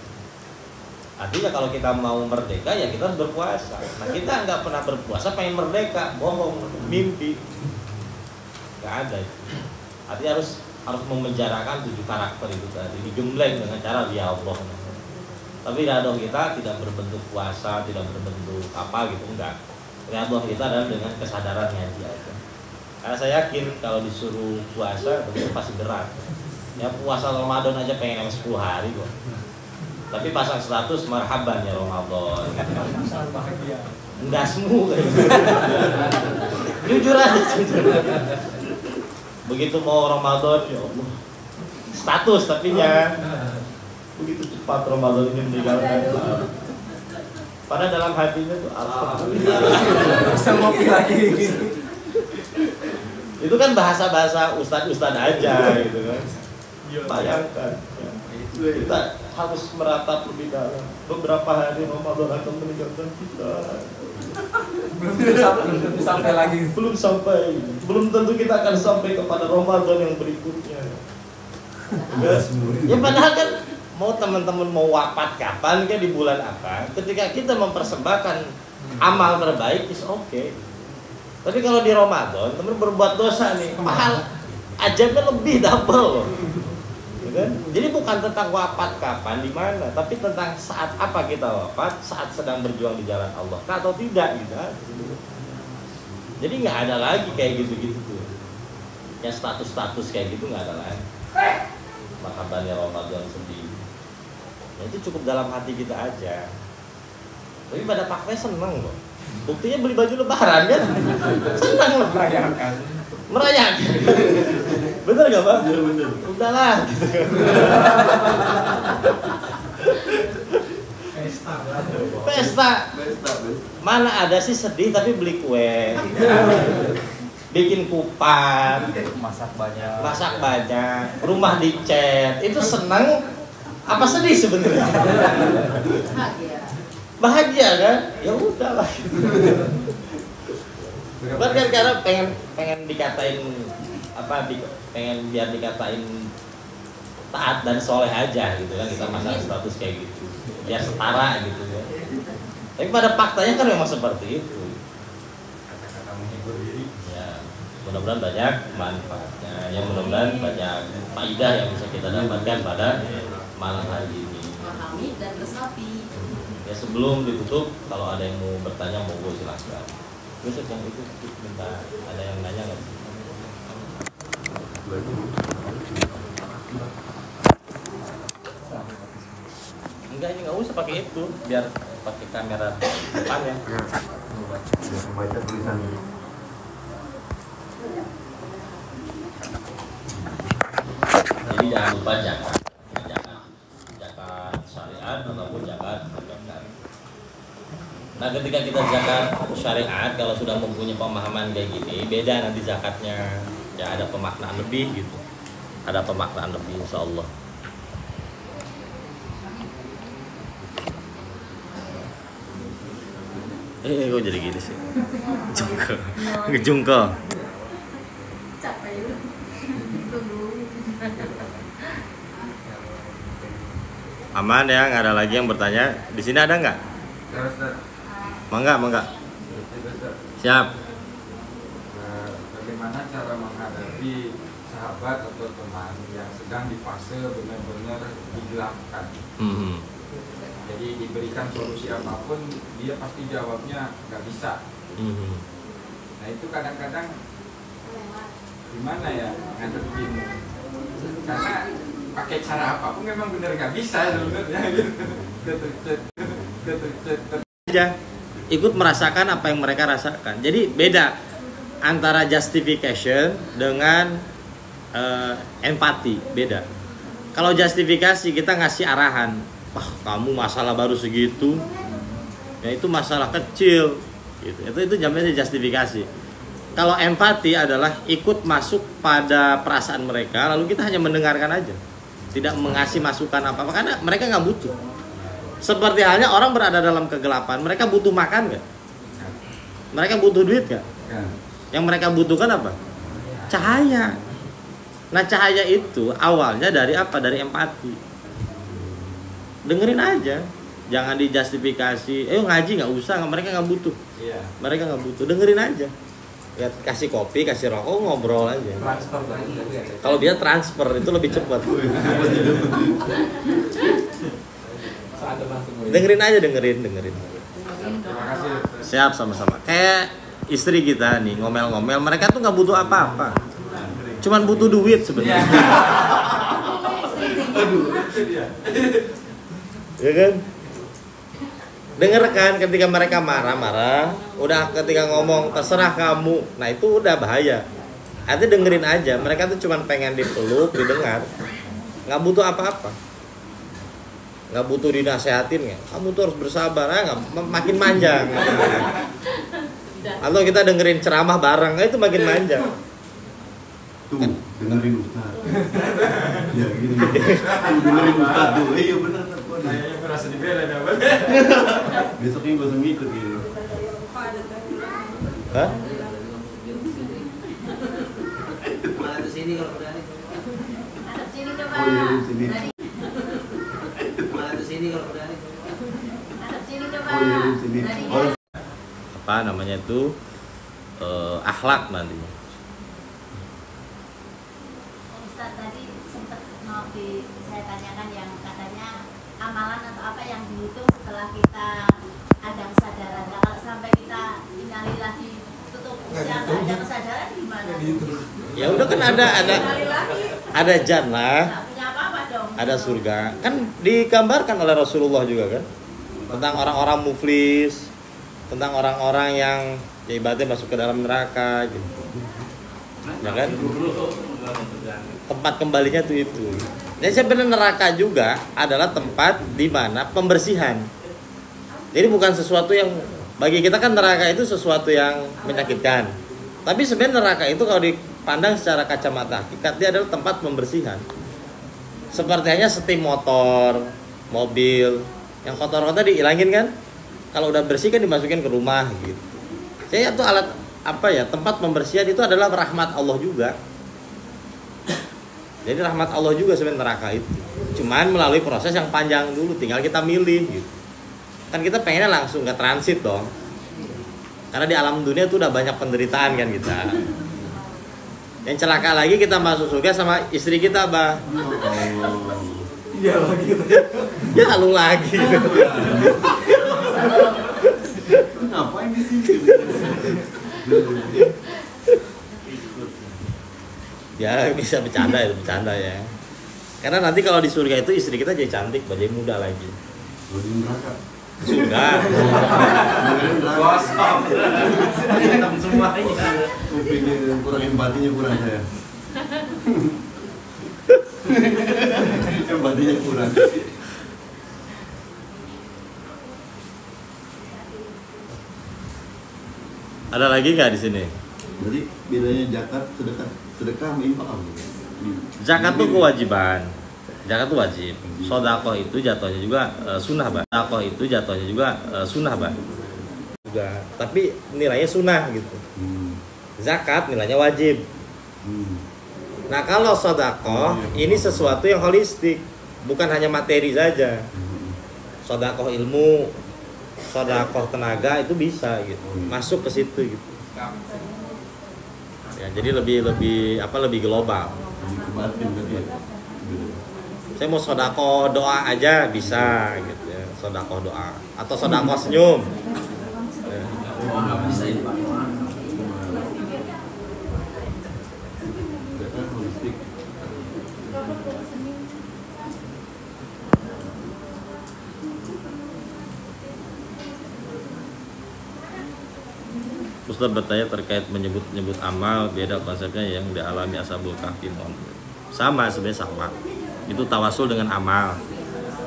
Artinya kalau kita mau merdeka ya kita harus berpuasa. Nah kita nggak pernah berpuasa pengen merdeka, bohong, mimpi. Nggak ada. Artinya harus memenjarakan 7 karakter itu tadi, digembleng dengan cara ya Allah. Tapi ridho kita tidak berbentuk puasa, tidak berbentuk apa gitu, enggak. Ridho kita adalah dengan kesadaran ngaji aja. Karena saya yakin kalau disuruh puasa tentu pasti berat. Ya puasa Ramadan aja pengen yang 10 hari kok. Tapi pasang status marhaban ya Ramadan. Enggak semua. Jujur aja. Begitu mau Ramadan ya Allah. Status tapi ya begitu cepat Ramadan ini meninggalkan. Padahal dalam hatinya tuh alhamdulillah. Bisa ngopi lagi. Itu kan bahasa-bahasa ustad-ustad aja gitu kan. Bayangkan ya. Kita harus meratap lebih dalam. Beberapa hari Ramadan akan meninggalkan kita. Belum sampai lagi. Belum sampai. Belum tentu kita akan sampai kepada Ramadan yang berikutnya. Ya padahal kan mau teman-teman mau wafat kapan kan di bulan apa, ketika kita mempersembahkan amal terbaik is okay. Tapi kalau di Ramadan teman berbuat dosa nih, pahala ajarnya lebih double loh. Ya kan? Jadi bukan tentang wafat kapan di mana, tapi tentang saat apa kita wafat, saat sedang berjuang di jalan Allah atau tidak gitu. Jadi nggak ada lagi kayak gitu-gitu tuh. Yang status-status kayak gitu nggak ada lagi. Makanya Ramadan sedih. Ya, itu cukup dalam hati kita aja. Tapi pada faktanya senang loh. Buktinya beli baju lebaran kan? Senang loh. Merayakan. Bener gak Bang? Iya bener. Udahlah. Pesta. Mana ada sih sedih tapi beli kue. Bikin kupat, Masak banyak. rumah dicat, itu senang apa sedih sebenarnya? Bahagia kan? Ya udahlah. Bahkan karena pengen dikatain pengen biar dikatain taat dan soleh aja gitu kan, kita masang status kayak gitu, biar setara gitu ya. Tapi pada faktanya kan memang seperti itu. Mudah-mudahan banyak manfaatnya, yang mudah-mudahan banyak faidah yang bisa kita dapatkan pada malam hari ini. Memahami dan resapi. Ya sebelum ditutup, kalau ada yang mau bertanya monggo silakan. Besok yang itu minta ada yang nanya nggak? Enggak, ini nggak usah pakai itu, biar pakai kamera depan ya. Membaca tulisan. Jadi jangan lupa zakat syariat ataupun zakat zakat. Nah ketika kita zakat syariat, kalau sudah mempunyai pemahaman kayak gini, beda nanti zakatnya. Ya ada pemaknaan lebih gitu. Ada pemaknaan lebih insya Allah. Kok jadi gini sih? Ngejungkel. Capek lu. Tunggu. Aman ya, nggak ada lagi yang bertanya. Di sini ada nggak? Mangga. Siap. Bagaimana cara menghadapi sahabat atau teman yang sedang di fase benar-benar digelapkan? Jadi diberikan solusi apapun, dia pasti jawabnya nggak bisa. Nah itu kadang-kadang gimana ya ngadepin? Karena pakai cara apapun memang benar nggak bisa sebenarnya. Aja ikut merasakan apa yang mereka rasakan. Jadi beda antara justification dengan empati, beda. Kalau justifikasi kita ngasih arahan, wah kamu masalah baru segitu, ya itu masalah kecil, gitu. Itu namanya justifikasi. Kalau empati adalah ikut masuk pada perasaan mereka, lalu kita hanya mendengarkan aja, tidak mengasih masukan apa-apa karena mereka nggak butuh. Seperti halnya orang berada dalam kegelapan, mereka butuh makan nggak? Mereka butuh duit nggak? Yang mereka butuhkan apa? Cahaya. Nah cahaya itu awalnya dari apa? Dari empati. Dengerin aja, jangan dijustifikasi. Ngaji nggak usah, mereka nggak butuh. Mereka nggak butuh, dengerin aja. Ya, kasih kopi, kasih rokok, ngobrol aja. Transfer. Kalau dia transfer itu lebih cepat. Dengerin aja, dengerin. Terima kasih. Siap, sama-sama. Kayak istri kita nih ngomel-ngomel, mereka tuh nggak butuh apa-apa, cuman butuh duit sebenarnya. Ya kan? Dengarkan ketika mereka marah-marah, udah ketika ngomong terserah kamu, nah itu udah bahaya. Artinya dengerin aja, mereka tuh cuman pengen dipeluk, didengar, nggak butuh apa-apa. nggak butuh dinasehatin ya. Kamu tuh harus bersabar, makin manja. Atau kita dengerin ceramah bareng, itu makin manja. Tuh, dengerin Ustaz. Ya gitu. Tuh, dengerin Ustaz tuh. Iya benar. Kayaknya merasa dibela dah. Besoknya gak usah ngikut gitu. Hah? Malah ke sini kalau berani. Hadap sini coba. Oh iya, di sini. Malah ke sini kalau berani. Hadap sini coba. Oh iya, di sini. Oh, Apa namanya itu akhlak nantinya. Ustaz tadi sempat mau saya tanyakan yang katanya amalan atau apa yang dihitung setelah kita ada kesadaran. Nah, kalau sampai kita innalillahi tutup usia nggak ada kesadaran gimana? Ya udah kan Innalillahi ada jannah, nggak punya apa-apa dong. ada surga. Kan digambarkan oleh Rasulullah juga kan tentang orang-orang muflis, tentang orang-orang yang ya ibaratnya masuk ke dalam neraka gitu. Ya kan? Tempat kembalinya tuh itu. Dan sebenarnya neraka juga adalah tempat di mana pembersihan. Jadi bukan sesuatu yang bagi kita kan neraka itu sesuatu yang menyakitkan. Tapi sebenarnya neraka itu kalau dipandang secara kacamata hakikat dia adalah tempat pembersihan. Seperti hanya setim motor, mobil, yang kotor-kotor dihilangin kan? Kalau udah bersih kan dimasukin ke rumah gitu. Saya itu alat apa ya? Tempat pembersihan itu adalah rahmat Allah juga. Jadi rahmat Allah juga sebenarnya neraka itu. Cuman melalui proses yang panjang dulu, tinggal kita milih gitu. Kan kita pengennya langsung ke transit dong. Karena di alam dunia itu udah banyak penderitaan kan kita. Yang celaka lagi kita masuk surga sama istri kita, Bah. Iya lagi. Ya lu lagi. ngapain di sini? Ya bisa bercanda itu, bercanda ya. Karena nanti kalau di surga itu istri kita jadi cantik, jadi muda lagi. Lu di neraka. Surga. Kosong. Hitam semuanya. Kupingnya kurang empatinya kurang saya. Empatinya kurang. Ada lagi nggak di sini? Jadi bedanya zakat, sedekah sama infak apa? Zakat tuh kewajiban. Zakat tuh wajib. Sedekah itu jatuhnya juga sunnah, Bang. Sedekah itu jatuhnya juga sunnah, Bang. Juga, tapi nilainya sunnah gitu. Zakat nilainya wajib. Nah, kalau sedekah ini sesuatu yang holistik, bukan hanya materi saja. Sedekah ilmu, sedekah tenaga itu bisa gitu. Masuk ke situ gitu. Ya, jadi lebih global. Saya mau sedekah doa aja bisa gitu ya, sedekah doa atau sedekah senyum. Ya. Ustaz bertanya terkait menyebut amal, beda konsepnya yang dialami Ashabul Kahfi. Sama, sebenarnya sama. Itu tawasul dengan amal.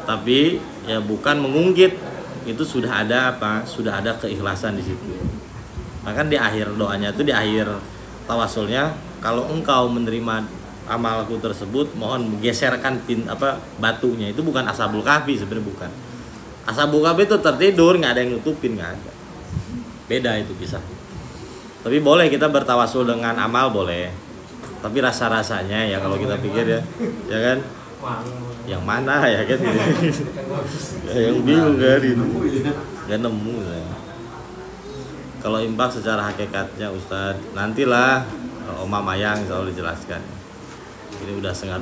Tapi ya bukan mengungkit. Itu sudah ada apa? Sudah ada keikhlasan di situ. Bahkan di akhir doanya itu, di akhir tawasulnya, kalau engkau menerima amalku tersebut, mohon menggeserkan batunya. Itu bukan Ashabul Kahfi, sebenarnya bukan. Ashabul Kahfi itu tertidur, nggak ada yang nutupin, nggak ada. Beda itu kisah. Tapi boleh kita bertawasul dengan amal, boleh. Tapi rasa-rasanya ya kalau kita pikir ya kan, yang mana ya kan, ya, yang bingung kan itu, nggak nemu ya. Kalau infak secara hakikatnya Ustadz, nantilah Oma Mayang selalu dijelaskan. Ini udah 11:30.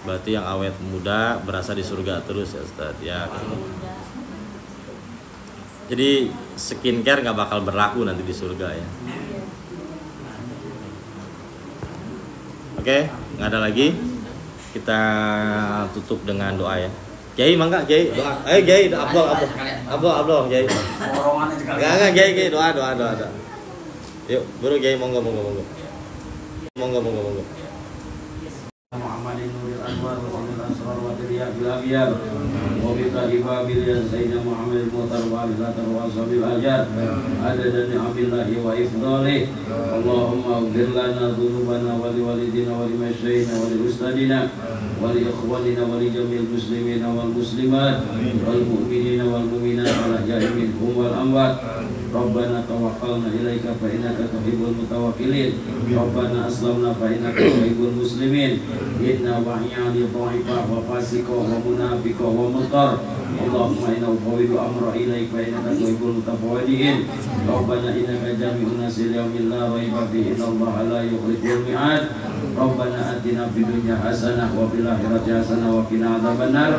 Berarti yang awet muda berasa di surga terus ya Ustadz ya. Jadi skincare nggak bakal berlaku nanti di surga ya. Oke, nggak ada lagi. Kita tutup dengan doa ya. Kiai mangga Kiai doa. Ayo Kiai Abdul Kiai. Enggak Kiai doa. Yuk, buru Kiai monggo. معدن نور الأنوار وسن الأسرار وترياق الأبيار ومفتاح باب سيدنا محمد المختار وعلى وأصحاب الأجر عدد نعم الله وإفضاله اللهم اغفر لنا ذنوبنا ولوالدينا ولمشايخنا ولأستاذنا ولإخواننا ولجميع المسلمين والمسلمات والمؤمنين والمؤمنات الأحياء منهم والأموات ربنا توكلنا إليك فإنك تحب المتوكلين ربنا أسلمنا فإنك تحب المسلمين إنا وحيان ضعيفة وفاسقة ومنافقة ومضطر اللهم إنا نفوض أمر إليك فإنك تحب المتفوضين ربنا إنك جامع الناس ليوم لا ريب فيه إن الله لا يخلف الميعاد ربنا آتنا في الدنيا حسنة وفي الآخرة حسنة وقنا عذاب النار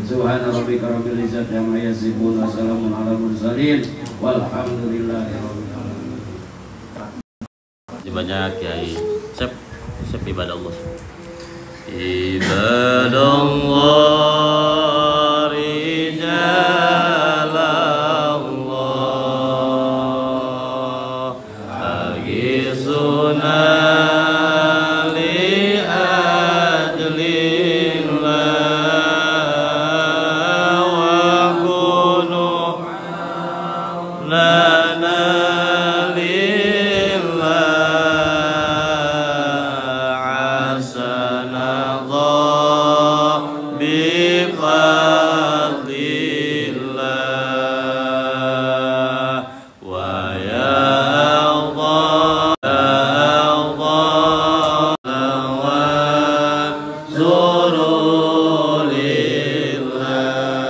سبحان ربك رب العزة عما يصفون وسلام على المرسلين walhamdulillahi rabbil alamin. Banyak Kiai Sep ibadah Allah. Ibadallah rijalallah agisuna li ajlillah wa kunu lana lillah hasanallah biqadrillah wa ya Allah Allah zuru lillah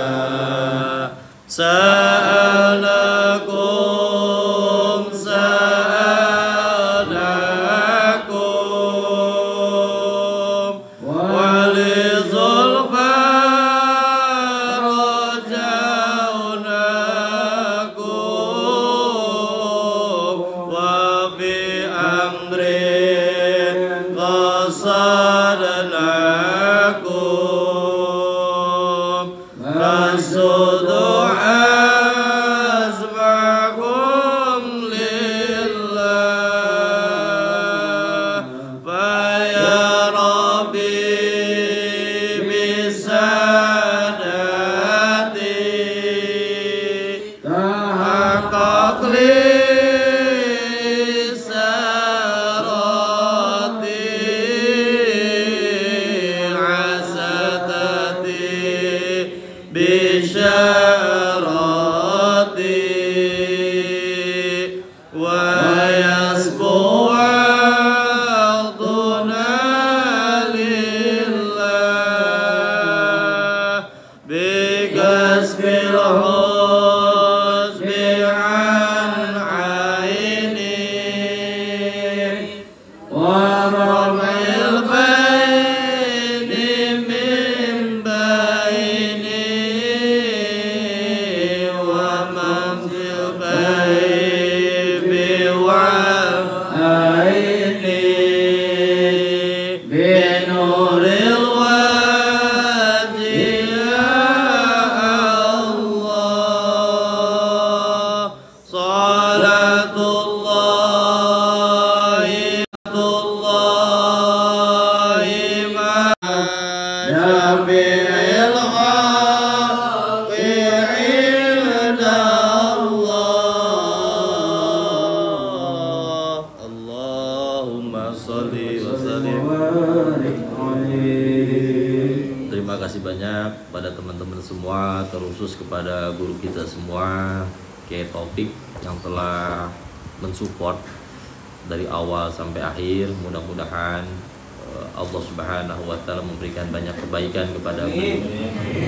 Terima kasih banyak pada teman-teman semua, terkhusus kepada guru kita semua, Kiai Taufik yang telah mensupport dari awal sampai akhir. Mudah-mudahan Allah Subhanahu wa Ta'ala memberikan banyak kebaikan kepada beliau,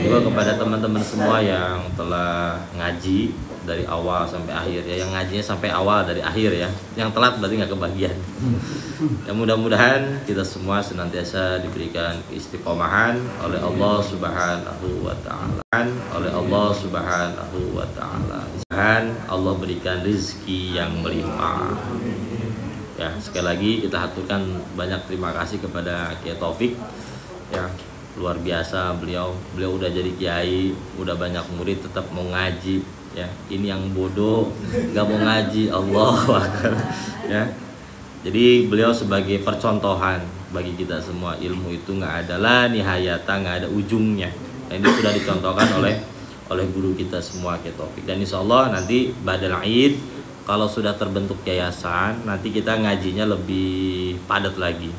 juga kepada teman-teman semua yang telah ngaji dari awal sampai akhir ya, yang ngajinya sampai awal dari akhir ya, yang telat berarti nggak kebagian. Ya mudah-mudahan kita semua senantiasa diberikan istiqomahan oleh Allah Subhanahu wa Ta'ala, oleh Allah Subhanahu wa Ta'ala. Allah berikan rezeki yang melimpah. Ya, sekali lagi kita haturkan banyak terima kasih kepada Kiai Taufik ya, luar biasa beliau udah jadi kiai, udah banyak murid tetap mau ngaji ya. Ini yang bodoh nggak mau ngaji, Allah Akbar ya. Jadi beliau sebagai percontohan bagi kita semua, ilmu itu nggak ada lah nihayata, nggak ada ujungnya. Dan ini sudah dicontohkan oleh guru kita semua, Taufik. Dan insya Allah nanti badal Id kalau sudah terbentuk yayasan, nanti kita ngajinya lebih padat lagi.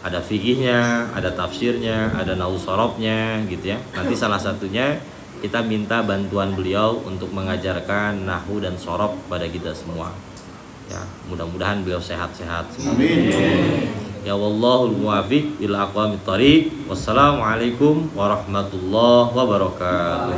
Ada fikihnya, ada tafsirnya, ada nahwu sorobnya gitu ya. Nanti salah satunya kita minta bantuan beliau untuk mengajarkan nahwu dan sorob pada kita semua. Ya, mudah-mudahan beliau sehat-sehat. Amin. Ya wallahul muwaffiq ila aqwamit thoriq. Wassalamualaikum warahmatullahi wabarakatuh.